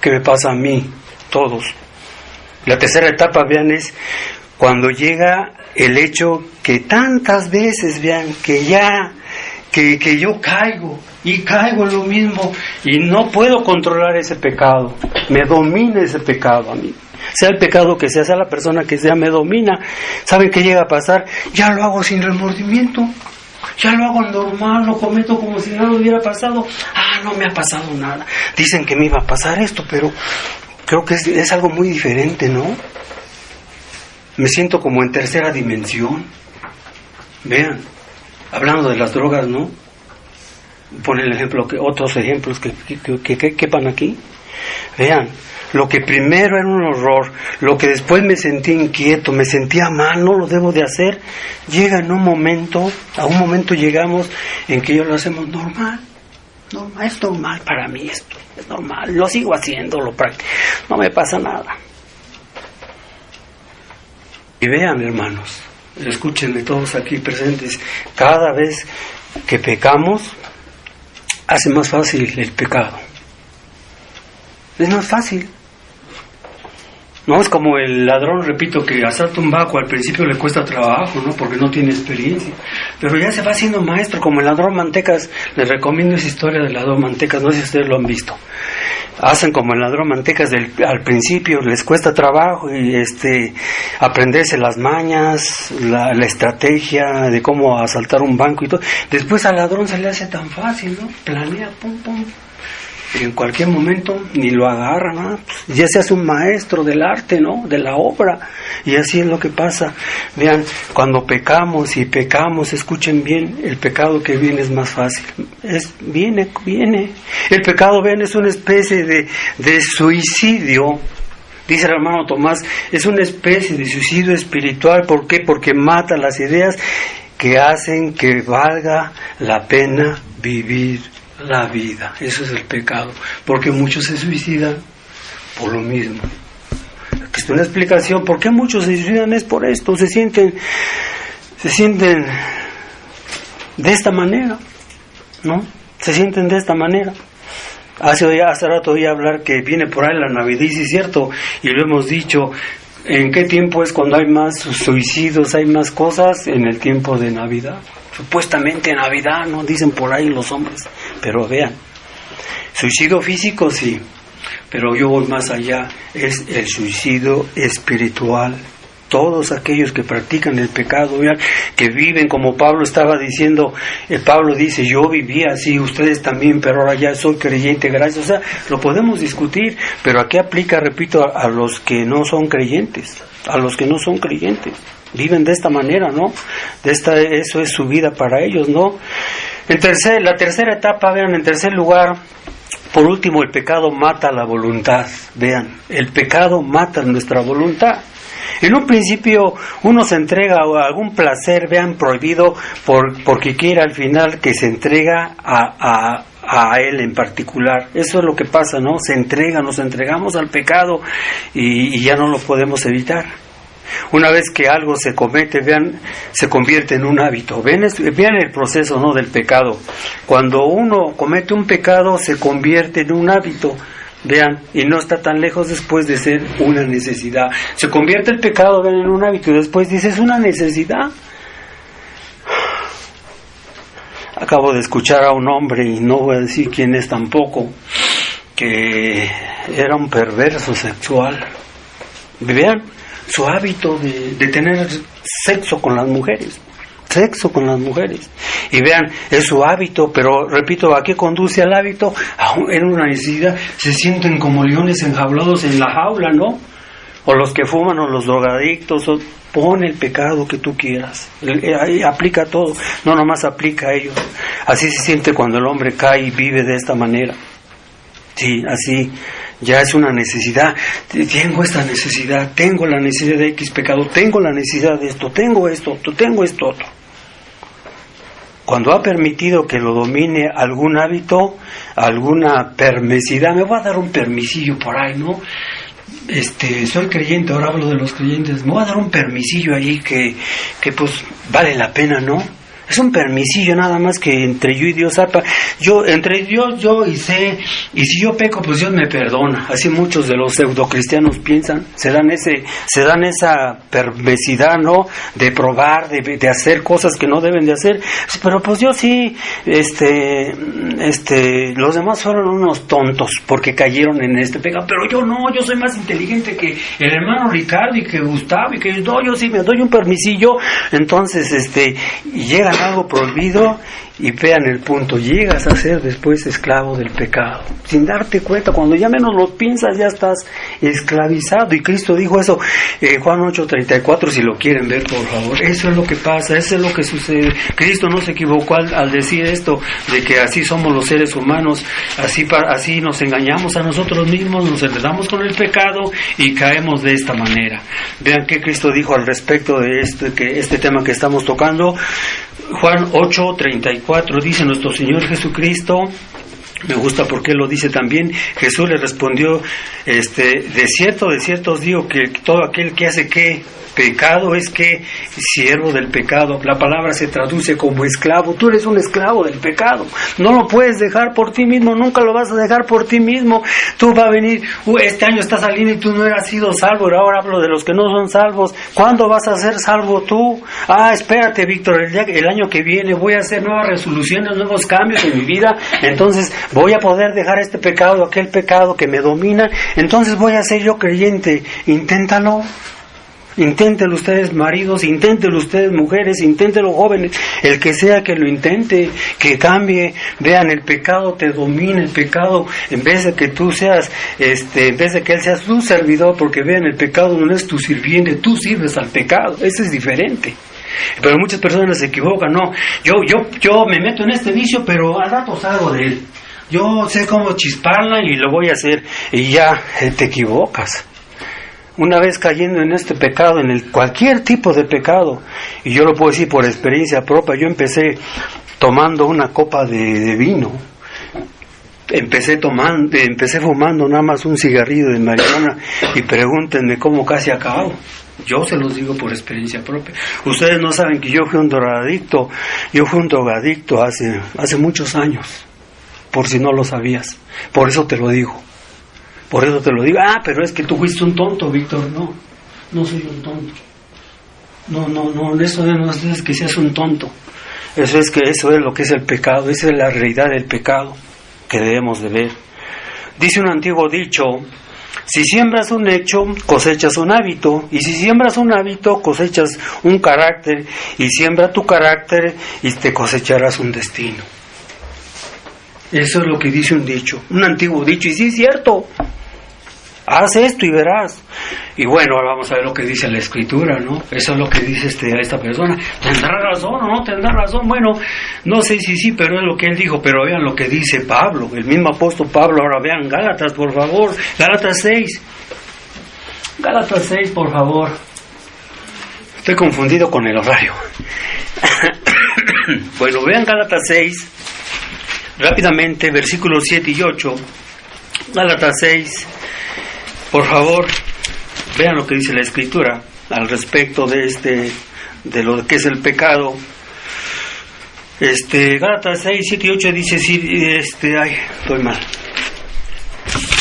S1: ¿Qué me pasa a mí? Todos. La tercera etapa, vean, es cuando llega el hecho que tantas veces, vean, que yo caigo en lo mismo y no puedo controlar ese pecado, me domina ese pecado a mí. Sea el pecado que sea la persona que sea, me domina. ¿Saben qué llega a pasar? Ya lo hago sin remordimiento, ya lo hago normal, lo cometo como si nada hubiera pasado. No me ha pasado nada. Dicen que me iba a pasar esto, pero creo que es algo muy diferente, ¿no? Me siento como en tercera dimensión. Vean, hablando de las drogas, ¿no? Pon el ejemplo, otros ejemplos que quepan aquí. Vean, lo que primero era un horror, lo que después me sentí inquieto, me sentía mal, no lo debo de hacer, llega a un momento llegamos en que ya lo hacemos normal. Es normal para mí esto, es normal, lo sigo haciendo, no me pasa nada. Y vean, hermanos, escúchenme todos aquí presentes, cada vez que pecamos, hace más fácil el pecado. Es más fácil. No es como el ladrón, repito, que asalta un banco, al principio le cuesta trabajo, ¿no? Porque no tiene experiencia. Pero ya se va haciendo maestro, como el ladrón Mantecas. Les recomiendo esa historia del ladrón Mantecas, no sé si ustedes lo han visto. Hacen como el ladrón Mantecas, al principio les cuesta trabajo y aprenderse las mañas, la estrategia de cómo asaltar un banco y todo. Después al ladrón se le hace tan fácil, ¿no? Planea, pum. Y en cualquier momento ni lo agarra, ¿no? Ya se hace un maestro del arte, ¿no? De la obra. Y así es lo que pasa. Vean, cuando pecamos, escuchen bien, el pecado que viene es más fácil. Viene. El pecado, vean, es una especie de suicidio. Dice el hermano Tomás, es una especie de suicidio espiritual. ¿Por qué? Porque mata las ideas que hacen que valga la pena vivir la vida. Eso es el pecado, porque muchos se suicidan por lo mismo. Aquí está una explicación por qué muchos se suicidan, es por esto, se sienten de esta manera, ¿no? Se sienten de esta manera. Hace rato oí hablar que viene por ahí la Navidad, y sí es cierto, y lo hemos dicho. ¿En qué tiempo es cuando hay más suicidios, hay más cosas? En el tiempo de Navidad. Supuestamente Navidad, ¿no? Dicen por ahí los hombres. Pero vean, suicidio físico sí, pero yo voy más allá, es el suicidio espiritual. Todos aquellos que practican el pecado, vean, que viven como Pablo estaba diciendo. Pablo dice, yo vivía así, ustedes también, pero ahora ya soy creyente, gracias. O sea, lo podemos discutir, pero aquí aplica, repito, a los que no son creyentes. A los que no son creyentes. Viven de esta manera, ¿no? Eso es su vida para ellos, ¿no? La tercera etapa, vean, en tercer lugar, por último, el pecado mata la voluntad. Vean, el pecado mata nuestra voluntad. En un principio uno se entrega a algún placer, vean, prohibido porque quiere al final que se entrega a él en particular. Eso es lo que pasa, ¿no? Nos entregamos al pecado y ya no lo podemos evitar. Una vez que algo se comete, vean, se convierte en un hábito. Vean el proceso, ¿no?, del pecado. Cuando uno comete un pecado, se convierte en un hábito. Vean, y no está tan lejos después de ser una necesidad. Se convierte el pecado, vean, en un hábito, y después dice, es una necesidad. Acabo de escuchar a un hombre, y no voy a decir quién es tampoco, que era un perverso sexual. Vean, su hábito de tener sexo con las mujeres. Y vean, es su hábito, pero repito, ¿a qué conduce al hábito? En una necesidad. Se sienten como leones enjaulados en la jaula, ¿no? O los que fuman, o los drogadictos, o pon el pecado que tú quieras. Ahí aplica todo, no nomás aplica a ellos. Así se siente cuando el hombre cae y vive de esta manera. Sí, así. Ya es una necesidad. Tengo esta necesidad, tengo la necesidad de X pecado, tengo la necesidad de esto, tengo esto otro. Cuando ha permitido que lo domine algún hábito, alguna permisidad, me voy a dar un permisillo por ahí, ¿no? Soy creyente, ahora hablo de los creyentes, me voy a dar un permisillo ahí que pues vale la pena, ¿no? Es un permisillo nada más que entre yo y Dios. Entre Dios, yo y sé, y si yo peco, pues Dios me perdona. Así muchos de los pseudocristianos piensan, se dan esa perversidad, ¿no?, de probar, de hacer cosas que no deben de hacer. Pero pues yo sí, los demás fueron unos tontos porque cayeron en este pecado, pero yo no, yo soy más inteligente que el hermano Ricardo y que Gustavo y que yo sí me doy un permisillo. Entonces, llegan algo prohibido y vean el punto, llegas a ser después esclavo del pecado sin darte cuenta. Cuando ya menos lo piensas, ya estás esclavizado, y Cristo dijo eso, Juan 8:34, si lo quieren ver, por favor. Eso es lo que pasa, eso es lo que sucede. Cristo no se equivocó al decir esto, de que así somos los seres humanos, así nos engañamos a nosotros mismos, nos enredamos con el pecado y caemos de esta manera. Vean qué Cristo dijo al respecto de este tema que estamos tocando. Juan 8:34 dice nuestro Señor Jesucristo, me gusta porque lo dice también. Jesús le respondió, de cierto os digo que todo aquel que hace pecado es siervo del pecado. La palabra se traduce como esclavo. Tú eres un esclavo del pecado. No lo puedes dejar por ti mismo, nunca lo vas a dejar por ti mismo. Tú vas a venir, este año está saliendo y tú no eras sido salvo. Ahora hablo de los que no son salvos. ¿Cuándo vas a ser salvo tú? Espérate, Víctor, el año que viene voy a hacer nuevas resoluciones, nuevos cambios en mi vida. Entonces voy a poder dejar este pecado, aquel pecado que me domina. Entonces voy a ser yo creyente. Inténtalo. Inténtenlo ustedes maridos, inténtenlo ustedes mujeres, inténtenlo jóvenes, el que sea que lo intente, que cambie. Vean, el pecado te domina, el pecado, en vez de que tú seas, en vez de que él sea tu servidor, porque vean, el pecado no es tu sirviente, tú sirves al pecado, eso es diferente. Pero muchas personas se equivocan, no, yo me meto en este vicio, pero al rato salgo de él. Yo sé cómo chisparla y lo voy a hacer, y ya te equivocas. una vez cayendo en este pecado, cualquier tipo de pecado, y yo lo puedo decir por experiencia propia, yo empecé tomando una copa de vino, empecé fumando nada más un cigarrillo de marihuana, y pregúntenme cómo casi acabo. Yo se los digo por experiencia propia. Ustedes no saben que yo fui un drogadicto hace muchos años, por si no lo sabías. Por eso te lo digo. Pero es que tú fuiste un tonto, Víctor. No soy un tonto. No, eso no es que seas un tonto. Eso es lo que es el pecado. Esa es la realidad del pecado que debemos de ver. Dice un antiguo dicho: si siembras un hecho, cosechas un hábito, y si siembras un hábito, cosechas un carácter, y siembra tu carácter y te cosecharás un destino. Eso es lo que dice un antiguo dicho, y sí es cierto. Haz esto y verás. Y bueno, ahora vamos a ver lo que dice la Escritura, ¿no? Eso es lo que dice esta persona. ¿Tendrá razón o no tendrá razón? Bueno, no sé si sí, pero es lo que él dijo. Pero vean lo que dice Pablo, el mismo apóstol Pablo. Ahora vean Gálatas, por favor. Gálatas 6, por favor. Estoy confundido con el horario. Bueno, vean Gálatas 6, rápidamente, versículos 7 y 8. Gálatas 6. Por favor, vean lo que dice la Escritura al respecto de lo que es el pecado. Gálatas 6, 7 y 8 dice, estoy mal.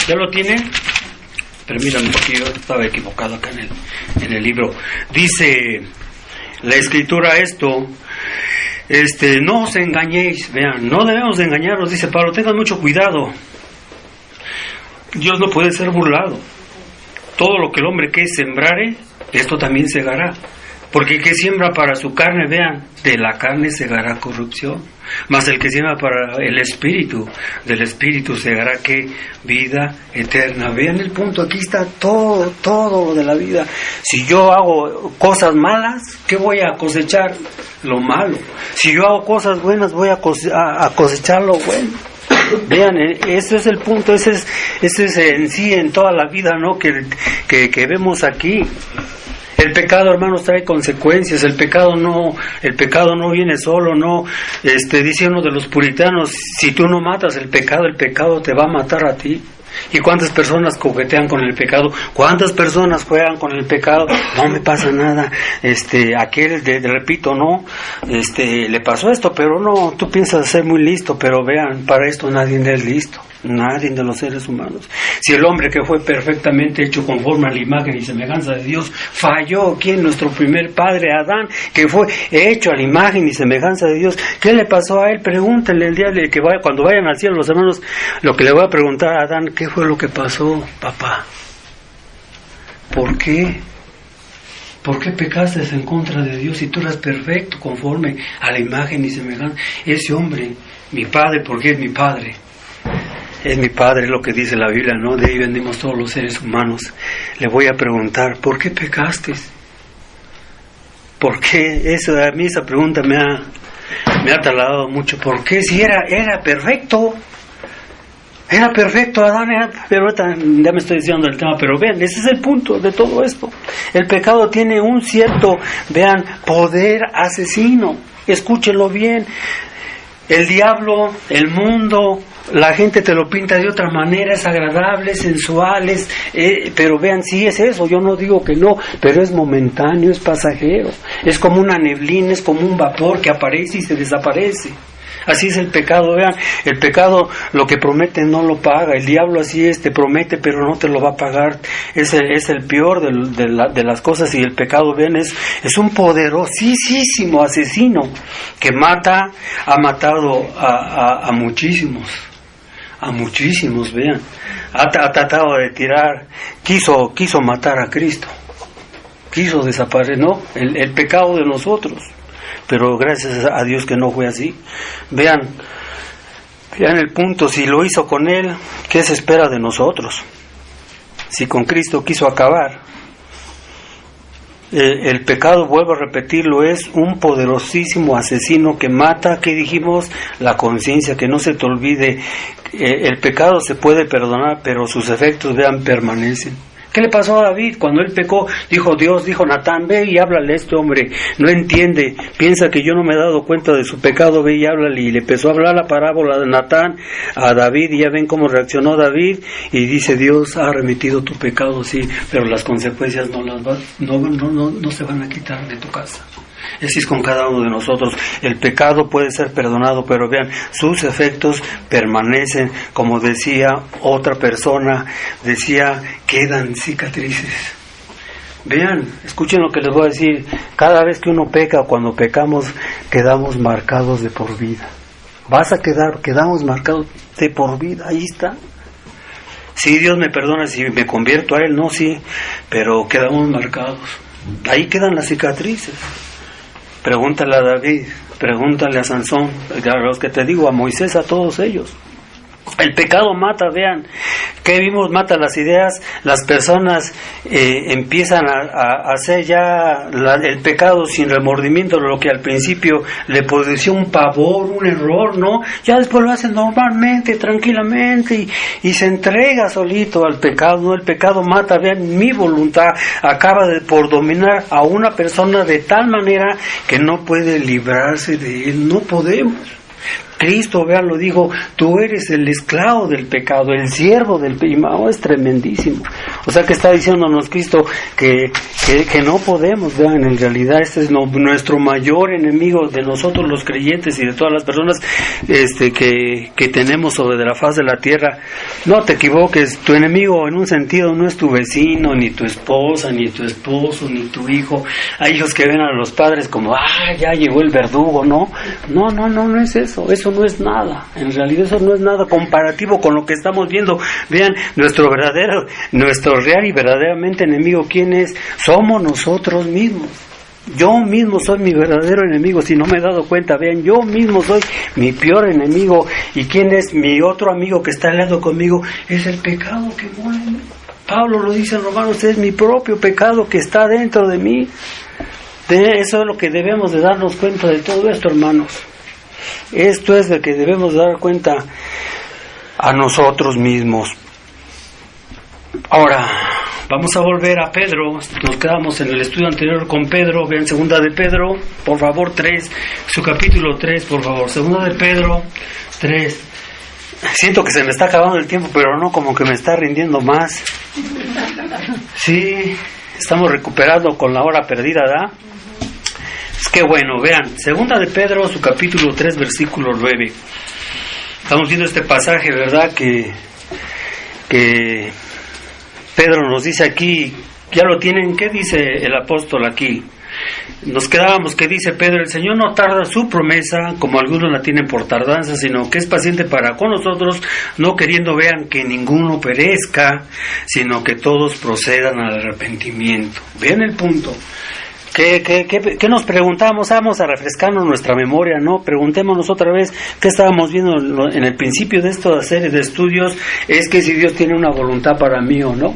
S1: ¿Ya lo tienen? Permítanme, porque yo estaba equivocado acá en el libro. Dice la Escritura esto: no os engañéis. Vean, no debemos de engañarnos, dice Pablo. Tengan mucho cuidado. Dios no puede ser burlado. Todo lo que el hombre que sembrare, esto también segará. Porque el que siembra para su carne, vean, de la carne segará corrupción. Mas el que siembra para el Espíritu, del Espíritu segará ¿qué? Vida eterna. Vean el punto, aquí está todo de la vida. Si yo hago cosas malas, ¿qué voy a cosechar? Lo malo. Si yo hago cosas buenas, voy a cosechar lo bueno. Vean, ese es el punto, ese es en sí, en toda la vida, ¿no? que vemos aquí. El pecado, hermanos, trae consecuencias. El pecado no viene solo, no. Dice uno de los puritanos: si tú no matas el pecado te va a matar a ti. ¿Y cuántas personas coquetean con el pecado? ¿Cuántas personas juegan con el pecado? No me pasa nada. Aquel, repito, no, le pasó esto, pero no, tú piensas ser muy listo, pero vean, para esto nadie es listo. Nadie de los seres humanos. Si el hombre que fue perfectamente hecho conforme a la imagen y semejanza de Dios falló, ¿quién? Nuestro primer padre Adán, que fue hecho a la imagen y semejanza de Dios. ¿Qué le pasó a él? Pregúntenle el día de que vaya, cuando vayan al cielo los hermanos, lo que le voy a preguntar a Adán: ¿qué fue lo que pasó, papá? ¿Por qué? ¿Por qué pecaste en contra de Dios si tú eras perfecto conforme a la imagen y semejanza? Ese hombre, mi padre, porque es mi padre. Es mi padre, lo que dice la Biblia, ¿no? De ahí venimos todos los seres humanos. Le voy a preguntar: ¿por qué pecaste? ¿Por qué? A mí esa pregunta me ha trasladado mucho. ¿Por qué? Si era perfecto. Era perfecto, Adán, pero ya me estoy diciendo del tema, pero vean, ese es el punto de todo esto. El pecado tiene un cierto, vean, poder asesino. Escúchenlo bien. El diablo, el mundo, la gente te lo pinta de otra manera, es agradable, sensuales, pero vean, sí es eso, yo no digo que no, pero es momentáneo, es pasajero, es como una neblina, es como un vapor que aparece y se desaparece. Así es el pecado, vean, el pecado lo que promete no lo paga. El diablo así es, te promete pero no te lo va a pagar. Es el peor de las cosas. Y el pecado, vean, es un poderosísimo asesino que ha matado a muchísimos, vean. Ha tratado de quiso matar a Cristo, quiso desaparecer, ¿no? El pecado de nosotros. Pero gracias a Dios que no fue así. Vean el punto: si lo hizo con Él, ¿qué se espera de nosotros? Si con Cristo quiso acabar. El pecado, vuelvo a repetirlo, es un poderosísimo asesino que mata, ¿qué dijimos? La conciencia, que no se te olvide. El pecado se puede perdonar, pero sus efectos, vean, permanecen. ¿Qué le pasó a David cuando él pecó? Dios dijo, Natán, ve y háblale a este hombre, no entiende, piensa que yo no me he dado cuenta de su pecado, ve y háblale. Y le empezó a hablar la parábola de Natán a David, y ya ven cómo reaccionó David, y dice, Dios ha remitido tu pecado, sí, pero las consecuencias no se van a quitar de tu casa. Así es con cada uno de nosotros. El pecado puede ser perdonado, pero vean, sus efectos permanecen. Como decía otra persona, decía, quedan cicatrices. Vean, escuchen lo que les voy a decir. Cada vez que uno peca, cuando pecamos, quedamos marcados de por vida. Quedamos marcados de por vida. Ahí está. Sí, Dios me perdona si me convierto a Él, no, sí, pero quedamos marcados. Ahí quedan las cicatrices. Pregúntale a David, pregúntale a Sansón, a los que te digo, a Moisés, a todos ellos. El pecado mata, vean, ¿qué vimos? Mata las ideas, las personas empiezan a hacer ya el pecado sin remordimiento, lo que al principio le producía un pavor, un error, ¿no? Ya después lo hacen normalmente, tranquilamente, y se entrega solito al pecado, ¿no? El pecado mata, vean, mi voluntad acaba por dominar a una persona de tal manera que no puede librarse de él, no podemos. Cristo, vean, lo dijo, tú eres el esclavo del pecado, el siervo del pecado. Es tremendísimo. O sea que está diciéndonos Cristo que no podemos, vean, en realidad este es nuestro mayor enemigo de nosotros los creyentes y de todas las personas que tenemos sobre la faz de la tierra. No te equivoques, tu enemigo en un sentido no es tu vecino, ni tu esposa, ni tu esposo, ni tu hijo. Hay hijos que ven a los padres como, ya llegó el verdugo, ¿no? No es eso. Eso no es nada, en realidad eso no es nada comparativo con lo que estamos viendo. Vean, nuestro real y verdaderamente enemigo, ¿quién es? Somos nosotros mismos. Yo mismo soy mi verdadero enemigo, si no me he dado cuenta. Vean, yo mismo soy mi peor enemigo. ¿Y quién es mi otro amigo que está al lado conmigo? Es el pecado que mora en mí. Pablo lo dice en Romanos, es mi propio pecado que está dentro de mí. Eso es lo que debemos de darnos cuenta de todo esto, hermanos. Esto es de que debemos dar cuenta a nosotros mismos. Ahora, vamos a volver a Pedro. Nos quedamos en el estudio anterior con Pedro. Vean, segunda de Pedro, por favor, 3, su capítulo 3, por favor. Segunda de Pedro, 3. Siento que se me está acabando el tiempo, pero no, como que me está rindiendo más. Sí, estamos recuperando con la hora perdida, ¿verdad? Es que bueno, vean, segunda de Pedro, su capítulo 3, versículo 9. Estamos viendo este pasaje, ¿verdad? Que Pedro nos dice aquí, ya lo tienen, ¿qué dice el apóstol aquí? Nos quedábamos que dice Pedro, el Señor no tarda su promesa, como algunos la tienen por tardanza, sino que es paciente para con nosotros, no queriendo, vean, que ninguno perezca, sino que todos procedan al arrepentimiento. Vean el punto. ¿Qué nos preguntamos? Vamos a refrescarnos nuestra memoria, ¿no? Preguntémonos otra vez qué estábamos viendo en el principio de esta serie de estudios. Es que si Dios tiene una voluntad para mí o no.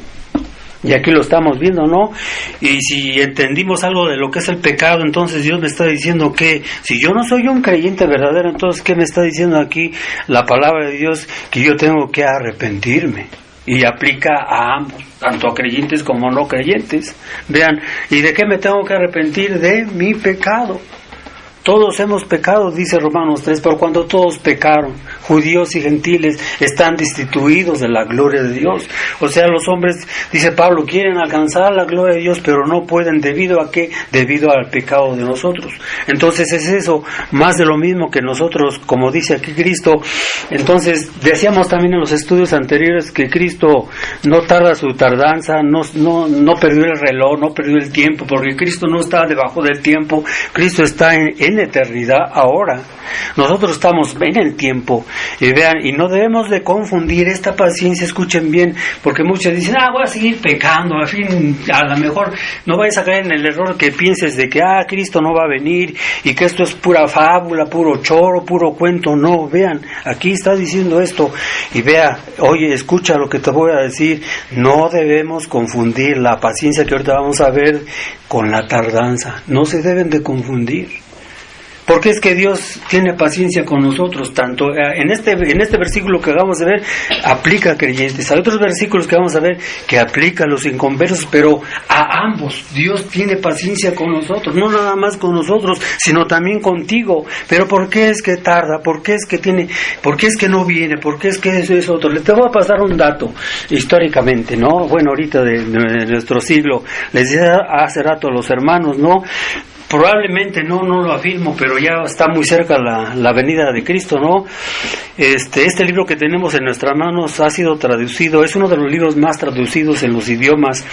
S1: Y aquí lo estamos viendo, ¿no? Y si entendimos algo de lo que es el pecado, entonces Dios me está diciendo que si yo no soy un creyente verdadero, entonces ¿qué me está diciendo aquí la palabra de Dios? Que yo tengo que arrepentirme. Y aplica a ambos, tanto a creyentes como no creyentes. Vean, ¿y de qué me tengo que arrepentir? De mi pecado. Todos hemos pecado, dice Romanos 3, por cuando todos pecaron, judíos y gentiles están destituidos de la gloria de Dios. O sea, los hombres, dice Pablo, quieren alcanzar la gloria de Dios, pero no pueden. ¿Debido a qué? Debido al pecado de nosotros. Entonces es eso, más de lo mismo que nosotros, como dice aquí Cristo. Entonces, decíamos también en los estudios anteriores que Cristo no tarda su tardanza, no perdió el reloj, no perdió el tiempo, porque Cristo no está debajo del tiempo, Cristo está en eternidad ahora. Nosotros estamos en el tiempo, y vean, y no debemos de confundir esta paciencia. Escuchen bien, porque muchos dicen, voy a seguir pecando, a lo mejor no vayas a caer en el error que pienses de que Cristo no va a venir y que esto es pura fábula, puro choro, puro cuento. No, vean, aquí está diciendo esto, y vea, oye, escucha lo que te voy a decir. No debemos confundir la paciencia que ahorita vamos a ver con la tardanza. No se deben de confundir. Porque es que Dios tiene paciencia con nosotros, tanto en este versículo que acabamos de ver, aplica a creyentes. Hay otros versículos que vamos a ver que aplica a los inconversos, pero a ambos Dios tiene paciencia con nosotros, no nada más con nosotros, sino también contigo. Pero ¿por qué es que tarda? ¿Por qué es que no viene? ¿Por qué es que eso es otro? Te voy a pasar un dato históricamente, ¿no? Bueno, ahorita de nuestro siglo, les decía hace rato a los hermanos, ¿no? Probablemente no lo afirmo, pero ya está muy cerca la venida de Cristo, ¿no? Este libro que tenemos en nuestras manos ha sido traducido, es uno de los libros más traducidos en los idiomas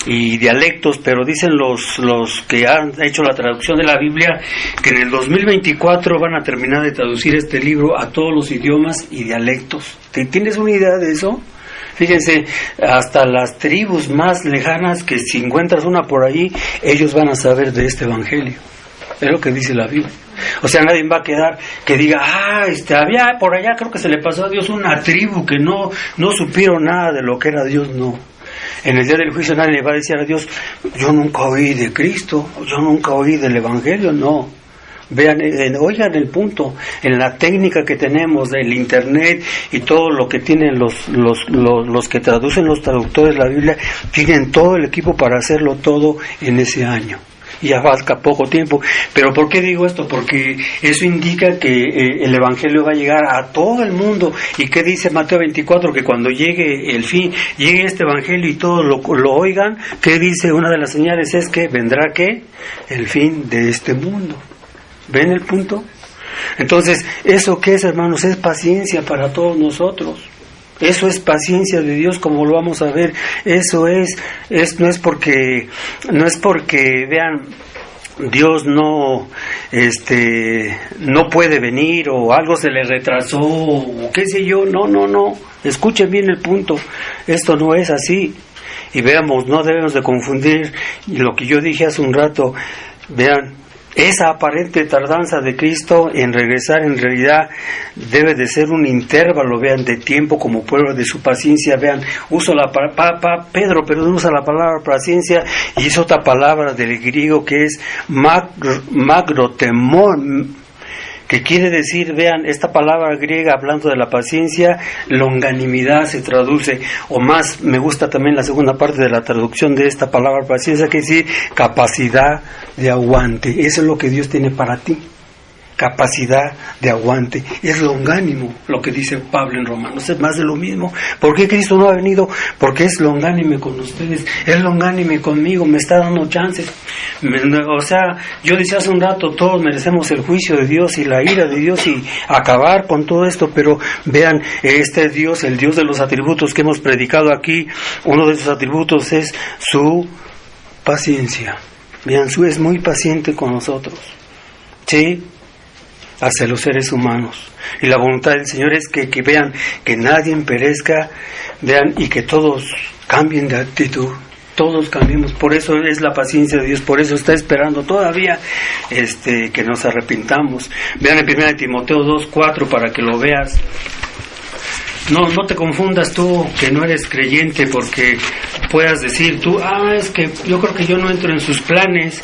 S1: y dialectos, pero dicen los que han hecho la traducción de la Biblia que en el 2024 van a terminar de traducir este libro a todos los idiomas y dialectos. ¿Tienes una idea de eso? Fíjense, hasta las tribus más lejanas, que si encuentras una por ahí, ellos van a saber de este evangelio. Es lo que dice la Biblia. O sea, nadie va a quedar que diga, había por allá, creo que se le pasó a Dios una tribu que no supieron nada de lo que era Dios, no. En el día del juicio nadie le va a decir a Dios, yo nunca oí de Cristo, yo nunca oí del evangelio, no. Vean, oigan el punto, en la técnica que tenemos del internet y todo lo que tienen los que traducen, los traductores de la Biblia, tienen todo el equipo para hacerlo todo en ese año. Ya falta poco tiempo. Pero ¿por qué digo esto? Porque eso indica que el evangelio va a llegar a todo el mundo. ¿Y qué dice Mateo 24? Que cuando llegue el fin, llegue este evangelio y todos lo oigan, ¿qué dice? Una de las señales es que vendrá ¿qué? El fin de este mundo. ¿Ven el punto? Entonces, ¿eso qué es, hermanos? Es paciencia para todos nosotros. Eso es paciencia de Dios, como lo vamos a ver. Eso no es porque, vean, Dios no puede venir o algo se le retrasó o qué sé yo. No. Escuchen bien el punto. Esto no es así. Y veamos, no debemos de confundir lo que yo dije hace un rato. Vean, esa aparente tardanza de Cristo en regresar en realidad debe de ser un intervalo, vean, de tiempo como prueba de su paciencia. Vean, uso Pedro, pero no usa la palabra paciencia y es otra palabra del griego que es magrotemón, que quiere decir, vean, esta palabra griega hablando de la paciencia, longanimidad se traduce, o más, me gusta también la segunda parte de la traducción de esta palabra paciencia, que decir capacidad de aguante. Eso es lo que Dios tiene para ti, capacidad de aguante. Es longánimo lo que dice Pablo en Romanos, es más de lo mismo. ¿Por qué Cristo no ha venido? Porque es longánime con ustedes, es longánime conmigo, me está dando chances. O sea, yo decía hace un rato, todos merecemos el juicio de Dios y la ira de Dios y acabar con todo esto, pero vean, este Dios, el Dios de los atributos que hemos predicado aquí, uno de sus atributos es su paciencia. Vean, es muy paciente con nosotros, ¿sí? Hacia los seres humanos. Y la voluntad del Señor es que vean, que nadie perezca, vean, y que todos cambien de actitud. Todos cambiemos, por eso es la paciencia de Dios, por eso está esperando todavía que nos arrepintamos. Vean en 1 Timoteo 2:4 para que lo veas. No te confundas tú que no eres creyente porque puedas decir tú, es que yo creo que yo no entro en sus planes,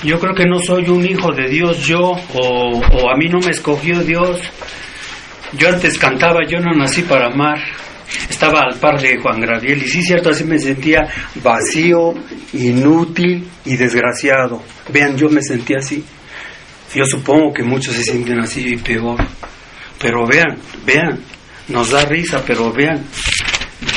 S1: yo creo que no soy un hijo de Dios o a mí no me escogió Dios. Yo antes cantaba, yo no nací para amar. Estaba al par de Juan Gabriel y sí, cierto, así me sentía vacío, inútil y desgraciado. Vean, yo me sentía así. Yo supongo que muchos se sienten así y peor. Pero vean, nos da risa, pero vean,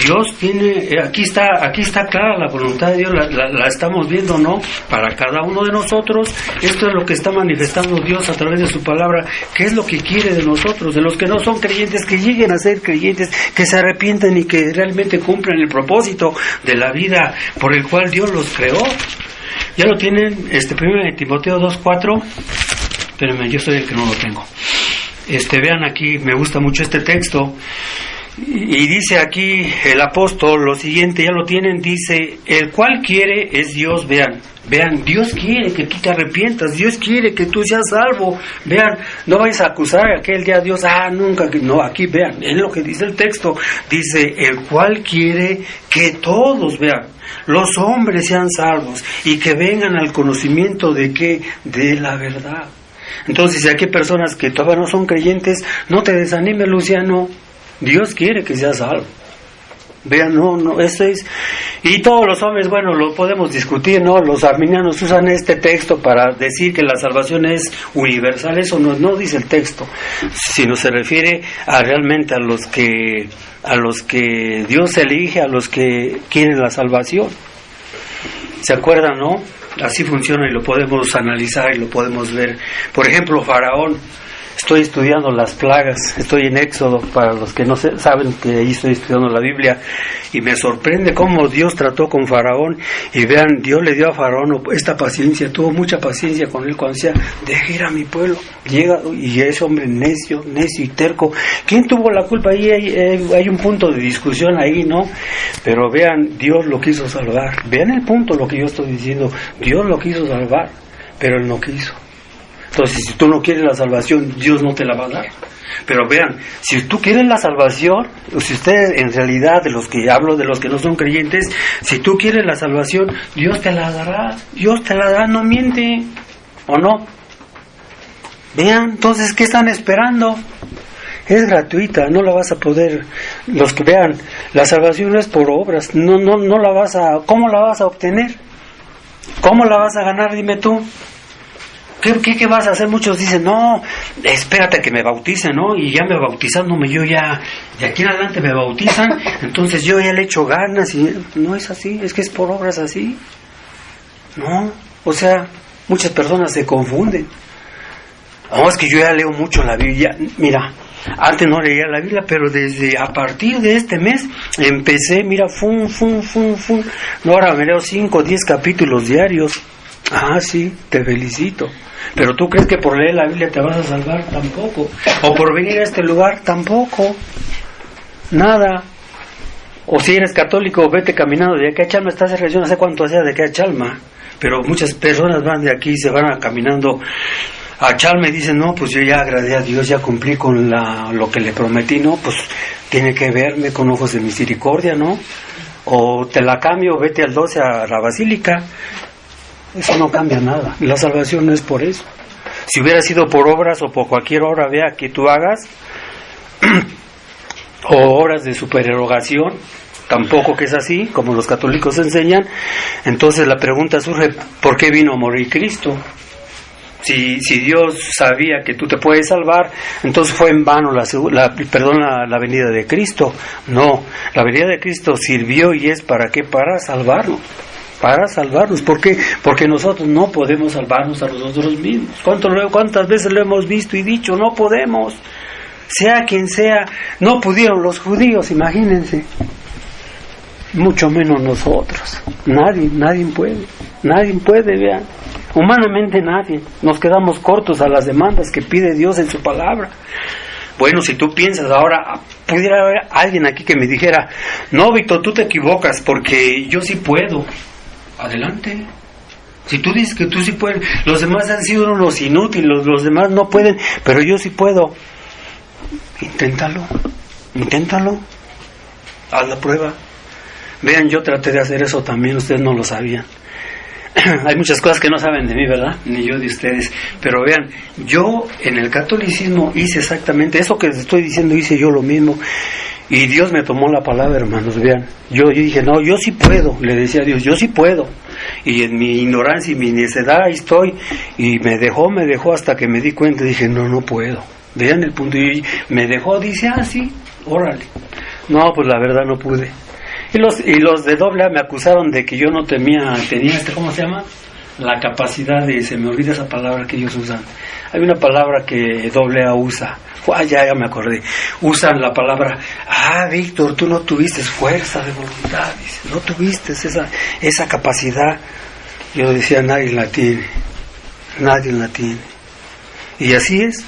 S1: Dios tiene, aquí está clara la voluntad de Dios, la estamos viendo, ¿no? Para cada uno de nosotros, esto es lo que está manifestando Dios a través de su palabra, qué es lo que quiere de nosotros, de los que no son creyentes, que lleguen a ser creyentes, que se arrepientan y que realmente cumplan el propósito de la vida por el cual Dios los creó. Ya lo tienen, 1 Timoteo 2:4, espérenme, yo soy el que no lo tengo. Vean aquí, me gusta mucho este texto. Y dice aquí el apóstol lo siguiente, ya lo tienen, dice, el cual quiere es Dios. Vean, Dios quiere que tú te arrepientas, Dios quiere que tú seas salvo. Vean, no vais a acusar aquel día a Dios, nunca, no, aquí vean, es lo que dice el texto, dice, el cual quiere que todos, vean, los hombres sean salvos y que vengan al conocimiento de qué, de la verdad. Entonces, si aquí hay personas que todavía no son creyentes, no te desanimes, Luciano. Dios quiere que seas salvo. Vean, no, esto es... Y todos los hombres, bueno, lo podemos discutir, ¿no? Los arminianos usan este texto para decir que la salvación es universal. Eso no dice el texto, sino se refiere realmente a los que Dios elige, a los que quieren la salvación. ¿Se acuerdan, no? Así funciona y lo podemos analizar y lo podemos ver. Por ejemplo, Faraón. Estoy estudiando las plagas, estoy en Éxodo, para los que no saben que ahí estoy estudiando la Biblia, y me sorprende cómo Dios trató con Faraón. Y vean, Dios le dio a Faraón esta paciencia, tuvo mucha paciencia con él cuando decía, deje ir a mi pueblo. Llega, y ese hombre necio y terco. ¿Quién tuvo la culpa? Ahí hay un punto de discusión ahí, ¿no? Pero vean, Dios lo quiso salvar. Vean el punto, lo que yo estoy diciendo. Dios lo quiso salvar, pero él no quiso. Entonces, si tú no quieres la salvación, Dios no te la va a dar. Pero vean, si tú quieres la salvación, o si ustedes en realidad, de los que hablo, de los que no son creyentes, si tú quieres la salvación, Dios te la dará. Dios te la dará, no miente. ¿O no? Vean, entonces, ¿qué están esperando? Es gratuita, no la vas a poder. Los que vean, la salvación no es por obras. No la vas a... ¿Cómo la vas a obtener? ¿Cómo la vas a ganar? Dime tú. ¿Qué vas a hacer? Muchos dicen, no, espérate a que me bauticen, ¿no? Y ya me bautizándome, yo ya, de aquí en adelante me bautizan, entonces yo ya le echo ganas. Y no es así, es que es por obras así. No, o sea, muchas personas se confunden. No, es que yo ya leo mucho la Biblia. Mira, antes no leía la Biblia, pero a partir de este mes empecé, mira, no, ahora me leo 5 o 10 capítulos diarios. Ah, sí, te felicito. Pero tú crees que por leer la Biblia te vas a salvar, tampoco. O por venir a este lugar, tampoco. Nada. O si eres católico, vete caminando de aquí a Chalma. Estás en región, no sé cuánto hacía de aquí a Chalma. Pero muchas personas van de aquí y se van caminando a Chalma y dicen, no, pues yo ya agradé a Dios, ya cumplí con lo que le prometí, ¿no? Pues tiene que verme con ojos de misericordia, ¿no? O te la cambio, vete al 12 a la Basílica. Eso no cambia nada. La salvación no es por eso. Si hubiera sido por obras o por cualquier obra, vea, que tú hagas, o obras de supererogación, tampoco que es así, como los católicos enseñan. Entonces la pregunta surge, ¿por qué vino a morir Cristo? Si Dios sabía que tú te puedes salvar, entonces fue en vano la venida de Cristo. No, la venida de Cristo sirvió y es ¿para qué? Para salvarnos. Para salvarnos. ¿Por qué? Porque nosotros no podemos salvarnos a nosotros mismos. ¿Cuántas veces lo hemos visto y dicho? No podemos. Sea quien sea, no pudieron los judíos, imagínense. Mucho menos nosotros. Nadie puede, vean. Humanamente nadie. Nos quedamos cortos a las demandas que pide Dios en su palabra. Bueno, si tú piensas ahora, pudiera haber alguien aquí que me dijera, no, Víctor, tú te equivocas porque yo sí puedo. Adelante. Si tú dices que tú sí puedes, los demás han sido unos inútiles, los demás no pueden, pero yo sí puedo. Inténtalo. Haz la prueba. Vean, yo traté de hacer eso también, ustedes no lo sabían. Hay muchas cosas que no saben de mí, ¿verdad? Ni yo de ustedes. Pero vean, yo en el catolicismo hice exactamente eso que les estoy diciendo, hice yo lo mismo. Y Dios me tomó la palabra, hermanos, vean. Yo dije, no, yo sí puedo. Le decía a Dios, yo sí puedo. Y en mi ignorancia y mi necedad ahí estoy. Y me dejó hasta que me di cuenta. Dije, no puedo. Vean el punto. Y me dejó, dice, sí, órale. No, pues la verdad no pude. Y los de AA me acusaron de que yo no tenía ¿cómo se llama? La capacidad de, se me olvida esa palabra que ellos usan. Hay una palabra que AA usa. Ya me acordé. Usan la palabra, Víctor, tú no tuviste fuerza de voluntad, dice, no tuviste esa capacidad. Yo decía, nadie la tiene. Y así es.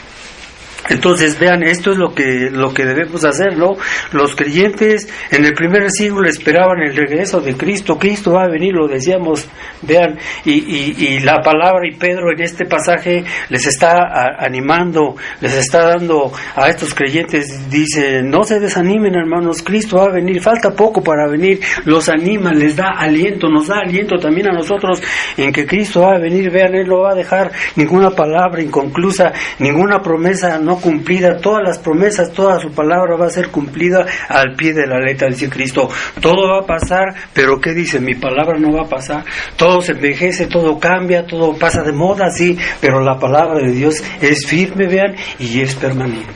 S1: Entonces vean, esto es lo que debemos hacer, ¿no? Los creyentes en el primer siglo esperaban el regreso de Cristo. Cristo va a venir, lo decíamos, vean, y la palabra, y Pedro en este pasaje les está animando, les está dando a estos creyentes, dice, no se desanimen, hermanos, Cristo va a venir, falta poco para venir, los anima, les da aliento, nos da aliento también a nosotros en que Cristo va a venir. Vean, Él no va a dejar ninguna palabra inconclusa, ninguna promesa no cumplida, todas las promesas, toda su palabra va a ser cumplida al pie de la letra, dice Cristo. Todo va a pasar, pero ¿qué dice? Mi palabra no va a pasar. Todo se envejece, todo cambia, todo pasa de moda, sí, pero la palabra de Dios es firme, vean, y es permanente.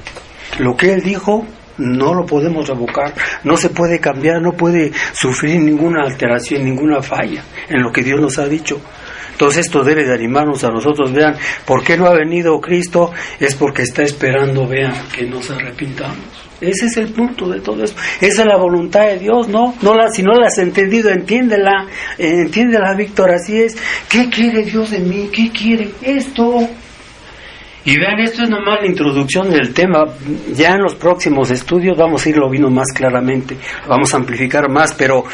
S1: Lo que Él dijo no lo podemos revocar, no se puede cambiar, no puede sufrir ninguna alteración, ninguna falla en lo que Dios nos ha dicho. Entonces esto debe de animarnos a nosotros. Vean, ¿por qué no ha venido Cristo? Es porque está esperando, vean, que nos arrepintamos. Ese es el punto de todo esto. Esa es la voluntad de Dios, ¿no? Si no la has entendido, entiéndela, Víctor, así es. ¿Qué quiere Dios de mí? ¿Qué quiere? Esto. Y vean, esto es nomás la introducción del tema. Ya en los próximos estudios vamos a irlo viendo más claramente, vamos a amplificar más, pero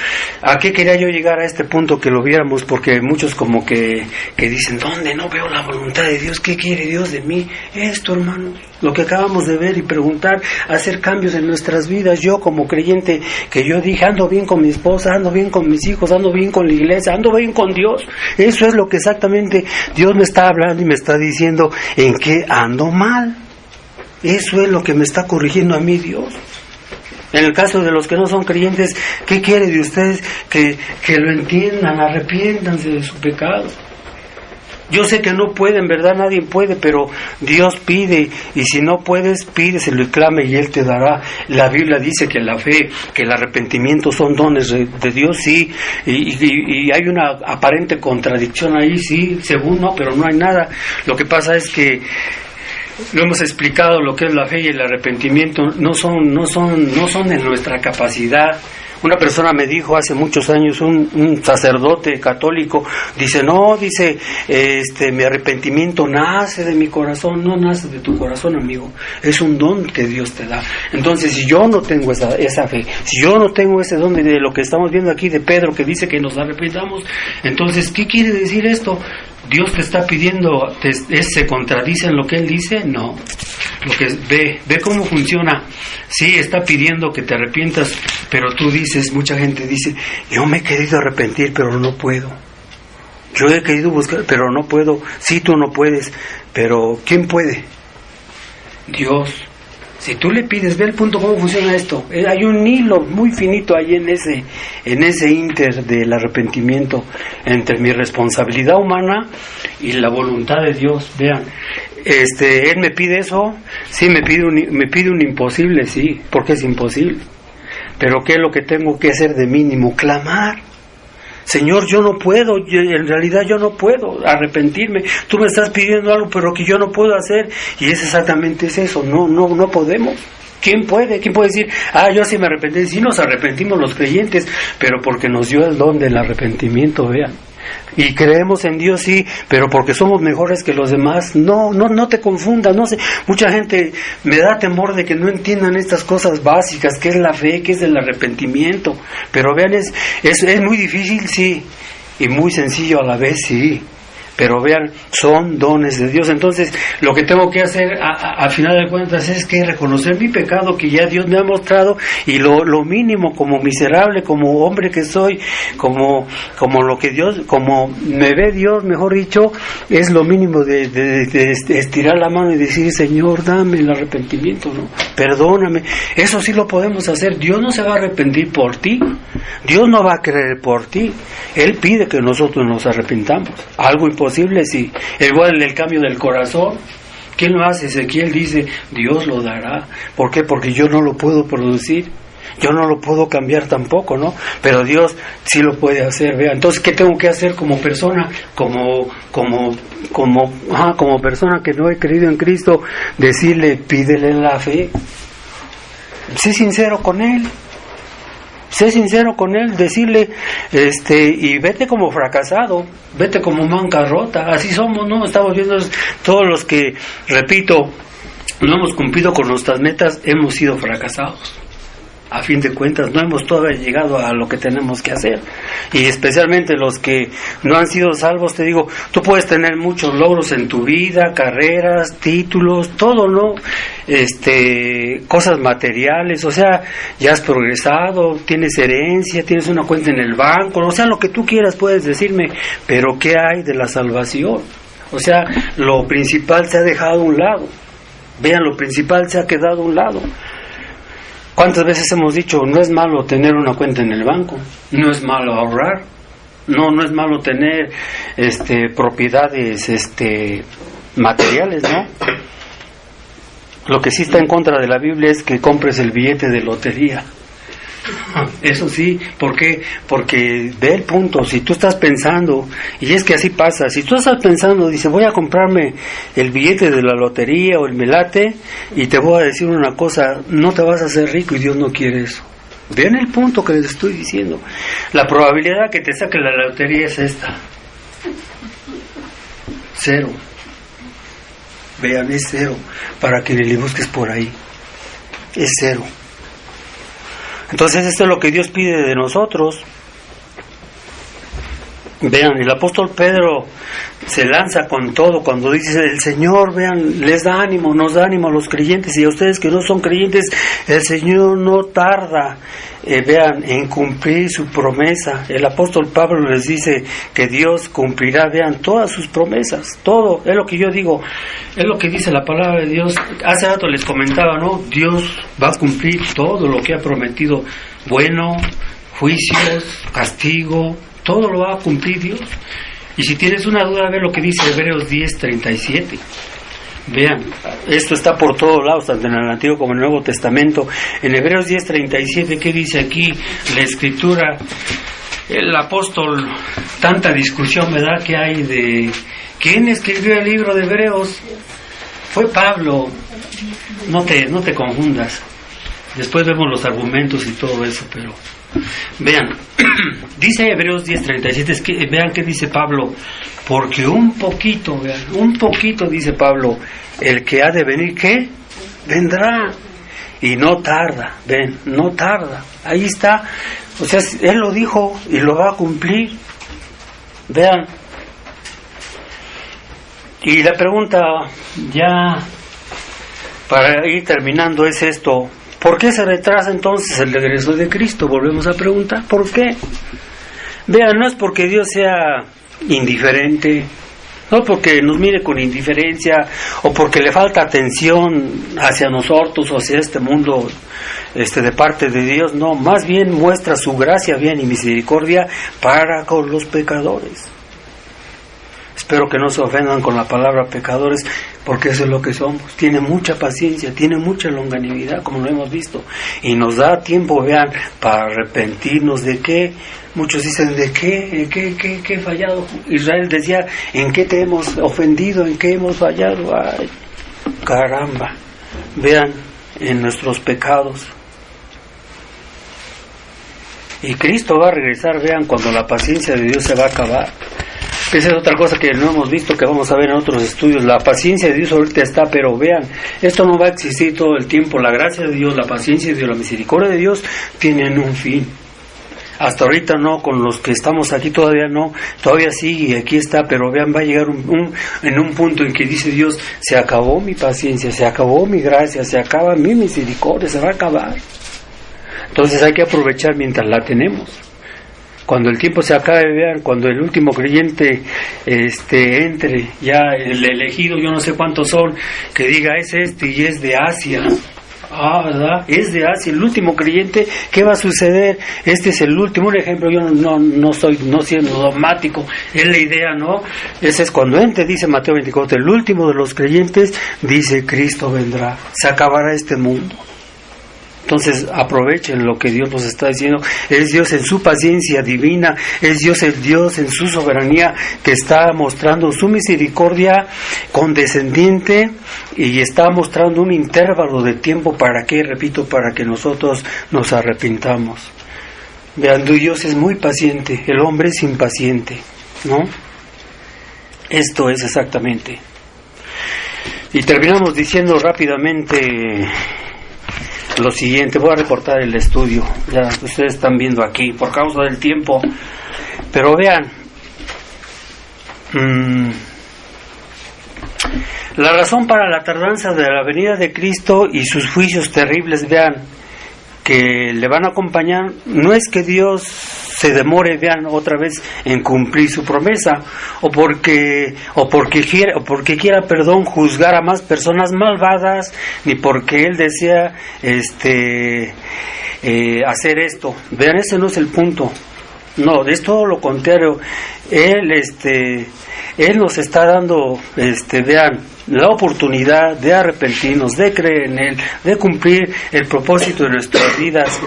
S1: ¿a qué quería yo llegar a este punto que lo viéramos? Porque muchos como que dicen, ¿dónde no veo la voluntad de Dios? ¿Qué quiere Dios de mí? Esto, hermanos, lo que acabamos de ver y preguntar, hacer cambios en nuestras vidas. Yo como creyente, que yo dije, ando bien con mi esposa, ando bien con mis hijos, ando bien con la iglesia, ando bien con Dios. Eso es lo que exactamente Dios me está hablando y me está diciendo en qué ando mal. Eso es lo que me está corrigiendo a mí Dios. En el caso de los que no son creyentes, ¿qué quiere de ustedes? Que lo entiendan, arrepiéntanse de su pecado. Yo sé que no pueden, ¿verdad? Nadie puede, pero Dios pide, y si no puedes, pídeselo y clame y Él te dará. La Biblia dice que la fe, que el arrepentimiento son dones de Dios, sí, y hay una aparente contradicción ahí, sí, según no, pero no hay nada. Lo que pasa es que lo hemos explicado, lo que es la fe y el arrepentimiento no son en nuestra capacidad. Una persona me dijo hace muchos años, un sacerdote católico, dice, mi arrepentimiento nace de mi corazón. No nace de tu corazón, amigo, es un don que Dios te da. Entonces, si yo no tengo esa fe, si yo no tengo ese don de lo que estamos viendo aquí de Pedro, que dice que nos arrepentamos, entonces, ¿qué quiere decir esto? Dios te está pidiendo, ¿se contradice en lo que Él dice? No. Lo que ve cómo funciona. Sí, está pidiendo que te arrepientas, pero tú dices, mucha gente dice, yo me he querido arrepentir, pero no puedo. Yo he querido buscar, pero no puedo. Sí, tú no puedes, pero ¿quién puede? Dios. Si tú le pides, ve el punto cómo funciona esto. Hay un hilo muy finito ahí en ese inter del arrepentimiento entre mi responsabilidad humana y la voluntad de Dios. Vean, Él me pide eso, sí, me pide un imposible, sí, porque es imposible. Pero ¿qué es lo que tengo que hacer de mínimo? Clamar. Señor, yo no puedo, en realidad yo no puedo arrepentirme. Tú me estás pidiendo algo, pero que yo no puedo hacer. Y es exactamente eso, no podemos. ¿Quién puede? ¿Quién puede decir, yo sí me arrepentí? Sí nos arrepentimos los creyentes, pero porque nos dio el don del arrepentimiento, vean. Y creemos en Dios, sí, pero porque somos mejores que los demás. No te confundas, no sé. Mucha gente me da temor de que no entiendan estas cosas básicas, que es la fe, que es el arrepentimiento. Pero vean, es muy difícil, sí, y muy sencillo a la vez, sí. Pero vean, son dones de Dios. Entonces, lo que tengo que hacer a final de cuentas es que reconocer mi pecado que ya Dios me ha mostrado, y lo mínimo, como miserable, como hombre que soy, como lo que Dios, como me ve Dios, mejor dicho, es lo mínimo de estirar la mano y decir, Señor, dame el arrepentimiento, ¿no? Perdóname. Eso sí lo podemos hacer. Dios no se va a arrepentir por ti. Dios no va a creer por ti. Él pide que nosotros nos arrepentamos. Algo imposible, sí. Igual el cambio del corazón. ¿Quién lo hace? Ezequiel dice, Dios lo dará. ¿Por qué? Porque yo no lo puedo producir. Yo no lo puedo cambiar tampoco, ¿no? Pero Dios sí lo puede hacer, vea. Entonces, ¿qué tengo que hacer como persona? Como persona que no he creído en Cristo, decirle, pídele la fe. Sé sincero con Él. Sé sincero con Él, decirle, y vete como fracasado, vete como bancarrota. Así somos, ¿no? Estamos viendo todos los que, repito, no hemos cumplido con nuestras metas, hemos sido fracasados. A fin de cuentas, no hemos todavía llegado a lo que tenemos que hacer. Y especialmente los que no han sido salvos, te digo, tú puedes tener muchos logros en tu vida, carreras, títulos, todo, ¿no? Cosas materiales, o sea, ya has progresado, tienes herencia, tienes una cuenta en el banco, o sea, lo que tú quieras puedes decirme, pero ¿qué hay de la salvación? O sea, lo principal se ha dejado a un lado. Vean, lo principal se ha quedado a un lado. ¿Cuántas veces hemos dicho, no es malo tener una cuenta en el banco, no es malo ahorrar, no es malo tener propiedades materiales, ¿no? Lo que sí está en contra de la Biblia es que compres el billete de lotería. Eso sí, ¿por qué? Porque ve el punto, si tú estás pensando, y es que así pasa, si tú estás pensando, dice, voy a comprarme el billete de la lotería o el melate, y te voy a decir una cosa, no te vas a hacer rico y Dios no quiere eso. Vean el punto que les estoy diciendo. La probabilidad que te saque la lotería es esta. 0. Vean, es 0, para que le busques por ahí. Es 0. Entonces esto es lo que Dios pide de nosotros. Vean, el apóstol Pedro se lanza con todo cuando dice el Señor, vean, les da ánimo, nos da ánimo a los creyentes, y a ustedes que no son creyentes, el Señor no tarda, vean, en cumplir su promesa. El apóstol Pablo les dice que Dios cumplirá, vean, todas sus promesas, todo, es lo que yo digo, es lo que dice la palabra de Dios. Hace rato les comentaba, ¿no? Dios va a cumplir todo lo que ha prometido, bueno, juicios, castigo, todo lo va a cumplir Dios. Y si tienes una duda, ve lo que dice Hebreos 10:37. Vean, esto está por todos lados, tanto en el Antiguo como en el Nuevo Testamento. En Hebreos 10:37, ¿qué dice aquí la Escritura? El apóstol, tanta discusión, ¿verdad?, que hay de quién escribió el libro de Hebreos. Fue Pablo. No te confundas. Después vemos los argumentos y todo eso, pero vean, dice Hebreos 10:37, vean qué dice Pablo, porque un poquito, vean, un poquito, dice Pablo, el que ha de venir, ¿qué? Vendrá, y no tarda, ven, no tarda, ahí está, o sea, él lo dijo y lo va a cumplir, vean. Y la pregunta, ya para ir terminando, es esto: ¿por qué se retrasa entonces el regreso de Cristo? Volvemos a preguntar, ¿por qué? Vean, no es porque Dios sea indiferente, no porque nos mire con indiferencia, o porque le falta atención hacia nosotros o hacia este mundo de parte de Dios, no, más bien muestra su gracia, bien, y misericordia para con los pecadores. Espero que no se ofendan con la palabra pecadores, porque eso es lo que somos. Tiene mucha paciencia, tiene mucha longanimidad, como lo hemos visto, y nos da tiempo, vean, para arrepentirnos. ¿De qué? Muchos dicen, ¿de qué? ¿En qué he fallado? Israel decía, ¿en qué te hemos ofendido? ¿En qué hemos fallado? ¡Ay, caramba! Vean, en nuestros pecados. Y Cristo va a regresar, vean, cuando la paciencia de Dios se va a acabar. Esa es otra cosa que no hemos visto, que vamos a ver en otros estudios. La paciencia de Dios ahorita está, pero vean, esto no va a existir todo el tiempo. La gracia de Dios, la paciencia de Dios, la misericordia de Dios tienen un fin. Hasta ahorita no, con los que estamos aquí todavía no, todavía sí, y aquí está, pero vean, va a llegar en un punto en que dice Dios, se acabó mi paciencia, se acabó mi gracia, se acaba mi misericordia, se va a acabar. Entonces hay que aprovechar mientras la tenemos. Cuando el tiempo se acabe, vean, cuando el último creyente entre, ya el elegido, yo no sé cuántos son, que diga, es y es de Asia. ¿Verdad? Es de Asia, el último creyente. ¿Qué va a suceder? Este es el último. Un ejemplo, yo no siendo dogmático, es la idea, ¿no? Ese es cuando entre, dice Mateo 24, el último de los creyentes, dice, Cristo vendrá, se acabará este mundo. Entonces aprovechen lo que Dios nos está diciendo. Es Dios en su paciencia divina, es Dios el Dios en su soberanía, que está mostrando su misericordia condescendiente, y está mostrando un intervalo de tiempo para que, repito, para que nosotros nos arrepintamos. Vean, Dios es muy paciente, el hombre es impaciente, ¿no? Esto es exactamente. Y terminamos diciendo rápidamente lo siguiente. Voy a recortar el estudio, ya ustedes están viendo aquí por causa del tiempo, pero vean, la razón para la tardanza de la venida de Cristo y sus juicios terribles, vean, que le van a acompañar, no es que Dios se demore, vean, otra vez en cumplir su promesa, o porque quiera, perdón, juzgar a más personas malvadas, ni porque Él desea hacer esto. Vean, ese no es el punto. No, es todo lo contrario. Él nos está dando, vean, la oportunidad de arrepentirnos, de creer en Él, de cumplir el propósito de nuestras vidas,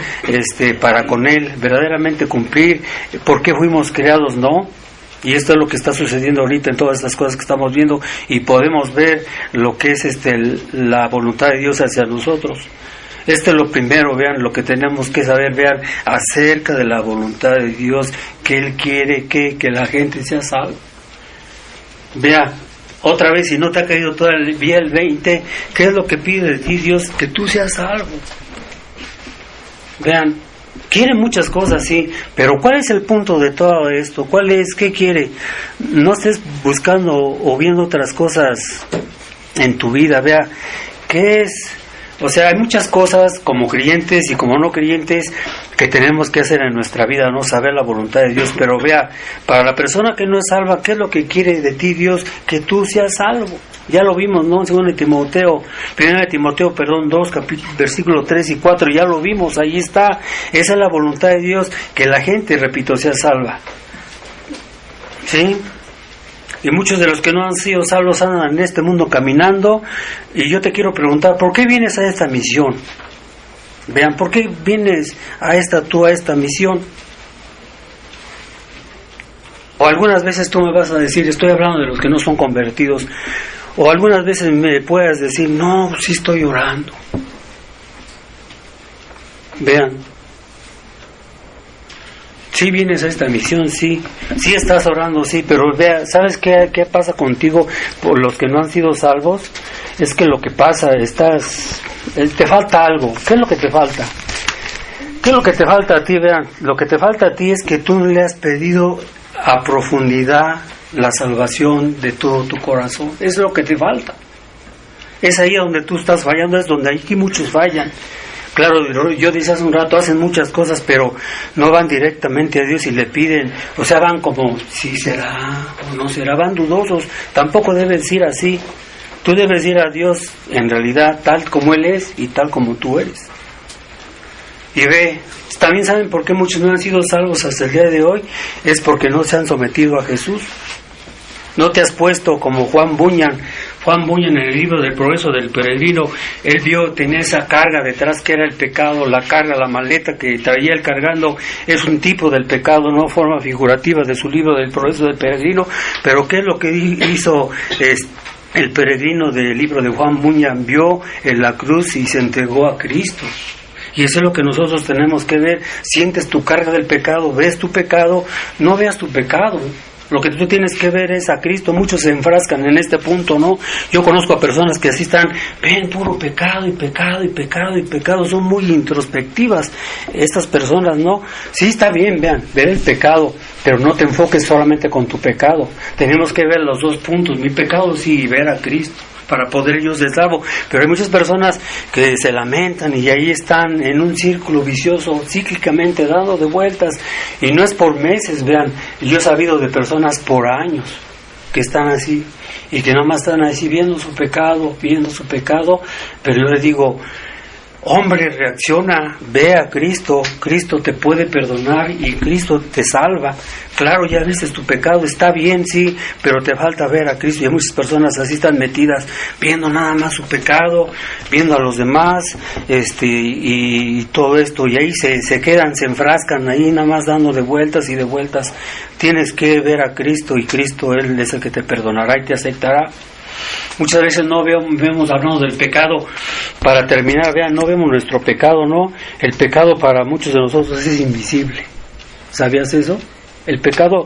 S1: para con Él, verdaderamente cumplir por qué fuimos creados, ¿no? Y esto es lo que está sucediendo ahorita en todas estas cosas que estamos viendo, y podemos ver lo que es la voluntad de Dios hacia nosotros. Esto es lo primero, vean, lo que tenemos que saber, vean, acerca de la voluntad de Dios, que Él quiere que la gente sea salva. Vea, otra vez, si no te ha caído todavía el 20, ¿qué es lo que pide de ti Dios? Que tú seas salvo. Vean, quiere muchas cosas, sí, pero ¿cuál es el punto de todo esto? ¿Qué quiere? No estés buscando o viendo otras cosas en tu vida, vea, ¿qué es? O sea, hay muchas cosas como creyentes y como no creyentes que tenemos que hacer en nuestra vida, no saber la voluntad de Dios, pero vea, para la persona que no es salva, ¿qué es lo que quiere de ti Dios? Que tú seas salvo. Ya lo vimos, ¿no? En Timoteo, 1 Timoteo, 2, versículos 3 y 4, ya lo vimos, ahí está. Esa es la voluntad de Dios, que la gente, repito, sea salva. ¿Sí? Y muchos de los que no han sido salvos andan en este mundo caminando. Y yo te quiero preguntar, ¿por qué vienes a esta misión? Vean, ¿por qué vienes a esta misión? O algunas veces tú me vas a decir, estoy hablando de los que no son convertidos. O algunas veces me puedas decir, no, sí estoy orando. Vean. Sí vienes a esta misión, sí estás orando, sí, pero vea, ¿sabes qué pasa contigo por los que no han sido salvos? Es que lo que pasa, te falta algo. ¿Qué es lo que te falta? ¿Qué es lo que te falta a ti? Vean, lo que te falta a ti es que tú le has pedido a profundidad la salvación de todo tu corazón. Es lo que te falta. Es ahí donde tú estás fallando, es donde aquí muchos fallan. Claro, yo decía hace un rato, hacen muchas cosas, pero no van directamente a Dios y le piden, o sea, van como, si será o no será, van dudosos. Tampoco debes ir así. Tú debes ir a Dios, en realidad, tal como Él es y tal como tú eres. Y ve, también saben por qué muchos no han sido salvos hasta el día de hoy, es porque no se han sometido a Jesús. No te has puesto como Juan Bunyan en el libro del progreso del peregrino. Él tenía esa carga detrás que era el pecado, la carga, la maleta que traía él cargando, es un tipo del pecado, no forma figurativa de su libro del progreso del peregrino. Pero ¿qué es lo que hizo el peregrino del libro de Juan Bunyan? Vio en la cruz y se entregó a Cristo. Y eso es lo que nosotros tenemos que ver. Sientes tu carga del pecado, ves tu pecado, no veas tu pecado. Lo que tú tienes que ver es a Cristo. Muchos se enfrascan en este punto, ¿no? Yo conozco a personas que así están, ven puro pecado y pecado y pecado y pecado. Son muy introspectivas estas personas, ¿no? Sí, está bien, vean, ver el pecado, pero no te enfoques solamente con tu pecado. Tenemos que ver los dos puntos, mi pecado sí, y ver a Cristo, para poder ellos ser salvos. Pero hay muchas personas que se lamentan y ahí están en un círculo vicioso, cíclicamente dando de vueltas, y no es por meses, vean, yo he sabido de personas por años que están así, y que nomás están así viendo su pecado, pero yo les digo, hombre, reacciona, ve a Cristo, Cristo te puede perdonar y Cristo te salva. Claro, ya viste tu pecado, está bien, sí, pero te falta ver a Cristo. Y hay muchas personas así están metidas, viendo nada más su pecado, viendo a los demás, y todo esto, y ahí se quedan, se enfrascan ahí nada más dando de vueltas y de vueltas. Tienes que ver a Cristo, y Cristo, Él es el que te perdonará y te aceptará. Muchas veces no vemos hablando del pecado. Para terminar, vean, no vemos nuestro pecado, ¿no? El pecado para muchos de nosotros es invisible. ¿Sabías eso? El pecado,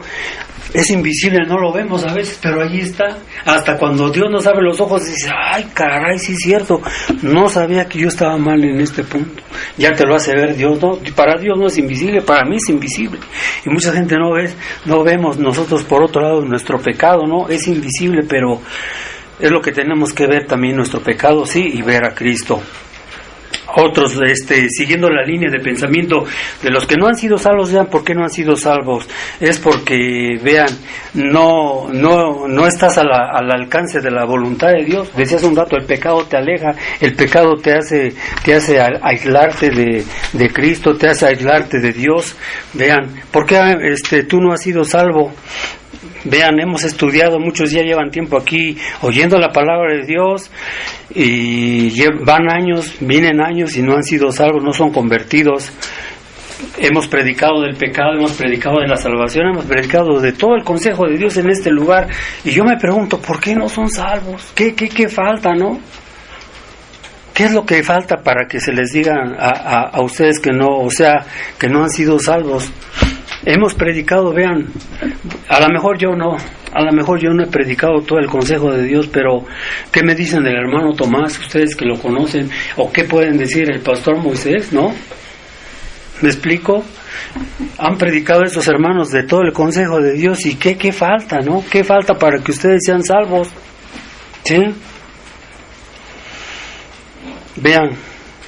S1: Es invisible, no lo vemos a veces, pero allí está. Hasta cuando Dios nos abre los ojos, dice, ay, caray, sí es cierto, no sabía que yo estaba mal en este punto. Ya te lo hace ver Dios, ¿no? Para Dios no es invisible, para mí es invisible. Y mucha gente no vemos nosotros por otro lado nuestro pecado, ¿no? Es invisible, pero es lo que tenemos que ver también nuestro pecado, sí, y ver a Cristo. Otros, siguiendo la línea de pensamiento de los que no han sido salvos, vean por qué no han sido salvos. Es porque, vean, no estás al alcance de la voluntad de Dios. Decías un rato, el pecado te aleja, el pecado te hace aislarte de Cristo, te hace aislarte de Dios. Vean, ¿por qué tú no has sido salvo? Vean, hemos estudiado, muchos ya llevan tiempo aquí oyendo la palabra de Dios y vienen años y no han sido salvos, no son convertidos. Hemos predicado del pecado, hemos predicado de la salvación, hemos predicado de todo el consejo de Dios en este lugar, y yo me pregunto, ¿por qué no son salvos? ¿Qué falta, no? ¿Qué es lo que falta para que se les diga a ustedes que no han sido salvos? Hemos predicado, vean, a lo mejor yo no he predicado todo el consejo de Dios, pero ¿qué me dicen del hermano Tomás, ustedes que lo conocen? ¿O qué pueden decir el pastor Moisés, no? ¿Me explico? Han predicado esos hermanos de todo el consejo de Dios, y ¿qué falta, no? ¿Qué falta para que ustedes sean salvos? ¿Sí? Vean,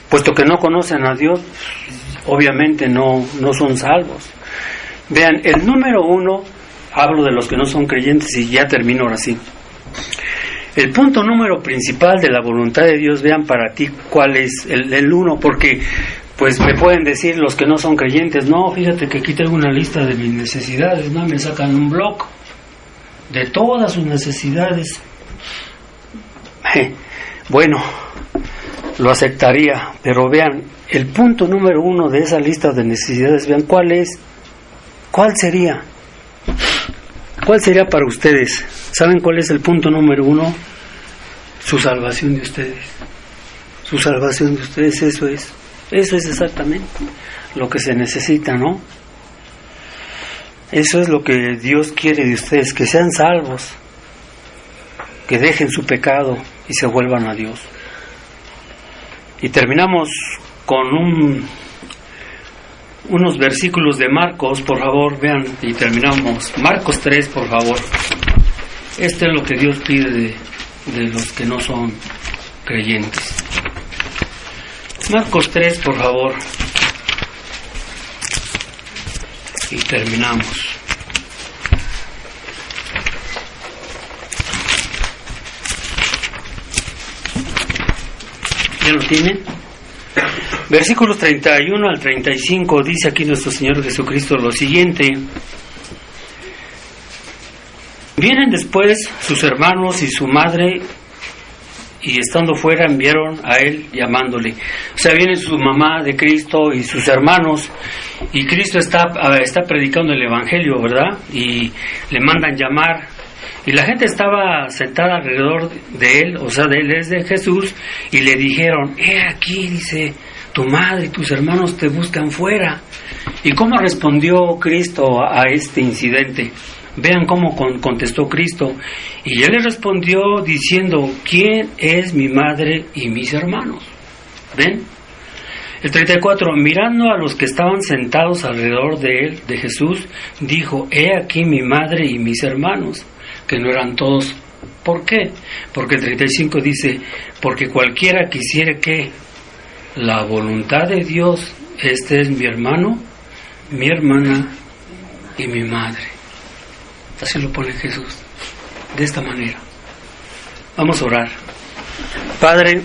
S1: puesto que no conocen a Dios, obviamente no son salvos. Vean, el número 1, hablo de los que no son creyentes y ya termino ahora sí. El punto número principal de la voluntad de Dios, vean para ti cuál es el 1, porque pues me pueden decir los que no son creyentes, no, fíjate que aquí tengo una lista de mis necesidades, no, me sacan un bloc de todas sus necesidades. Bueno, lo aceptaría, pero vean, el punto número 1 de esa lista de necesidades, vean cuál es. ¿Cuál sería? ¿Cuál sería para ustedes? ¿Saben cuál es el punto número 1? Su salvación de ustedes. Su salvación de ustedes, eso es exactamente lo que se necesita, ¿no? Eso es lo que Dios quiere de ustedes, que sean salvos, que dejen su pecado y se vuelvan a Dios. Y terminamos con unos versículos de Marcos, por favor, vean, y terminamos. Marcos 3, por favor. Esto es lo que Dios pide de los que no son creyentes. Marcos 3, por favor. Y terminamos. ¿Ya lo tienen? Versículos 31 al 35, dice aquí nuestro Señor Jesucristo lo siguiente: vienen después sus hermanos y su madre, y estando fuera enviaron a él llamándole. O sea, viene su mamá de Cristo y sus hermanos, y Cristo está predicando el Evangelio, ¿verdad? Y le mandan llamar. Y la gente estaba sentada alrededor de él, o sea, de él es de Jesús, y le dijeron, aquí, dice, tu madre y tus hermanos te buscan fuera. ¿Y cómo respondió Cristo a este incidente? Vean cómo contestó Cristo. Y él le respondió diciendo, ¿quién es mi madre y mis hermanos? ¿Ven? El 34, mirando a los que estaban sentados alrededor de él, de Jesús, dijo, he aquí mi madre y mis hermanos, que no eran todos. ¿Por qué? Porque el 35 dice, porque cualquiera quisiere que la voluntad de Dios, este es mi hermano, mi hermana y mi madre. Así lo pone Jesús, de esta manera. Vamos a orar. Padre,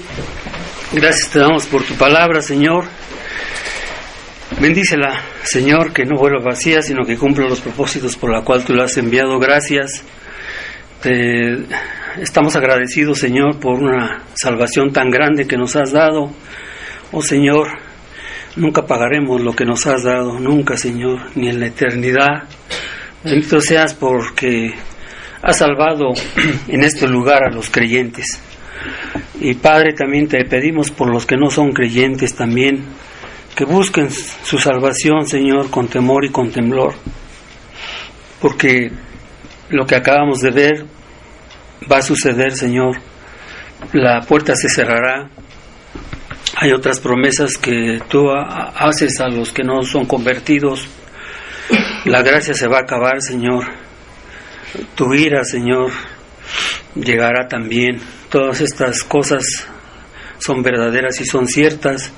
S1: gracias te damos por tu palabra, Señor. Bendícela, Señor, que no vuelva vacía, sino que cumpla los propósitos por la cual tú la has enviado. Gracias. Estamos agradecidos, Señor, por una salvación tan grande que nos has dado. Oh Señor, nunca pagaremos lo que nos has dado, nunca, Señor, ni en la eternidad. Bendito seas porque has salvado en este lugar a los creyentes. Y Padre, también te pedimos por los que no son creyentes también, que busquen su salvación, Señor, con temor y con temblor, porque lo que acabamos de ver va a suceder, Señor. La puerta se cerrará. Hay otras promesas que tú haces a los que no son convertidos. La gracia se va a acabar, Señor. Tu ira, Señor, llegará también. Todas estas cosas son verdaderas y son ciertas.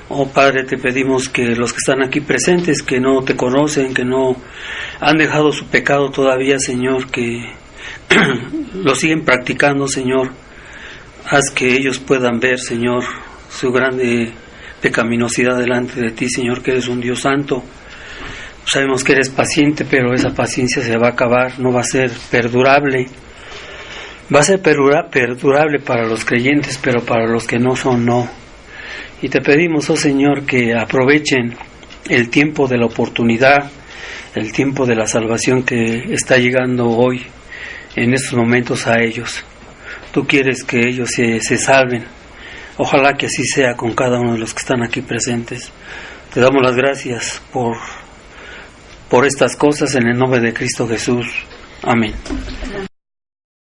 S1: Oh Padre, te pedimos que los que están aquí presentes, que no te conocen, que no han dejado su pecado todavía, Señor, que lo siguen practicando, Señor, haz que ellos puedan ver, Señor, su grande pecaminosidad delante de ti, Señor, que eres un Dios santo. Sabemos que eres paciente, pero esa paciencia se va a acabar, no va a ser perdurable. Va a ser perdurable para los creyentes, pero para los que no son, no. Y te pedimos, oh Señor, que aprovechen el tiempo de la oportunidad, el tiempo de la salvación que está llegando hoy, en estos momentos a ellos. Tú quieres que ellos se salven. Ojalá que así sea con cada uno de los que están aquí presentes. Te damos las gracias por estas cosas en el nombre de Cristo Jesús. Amén.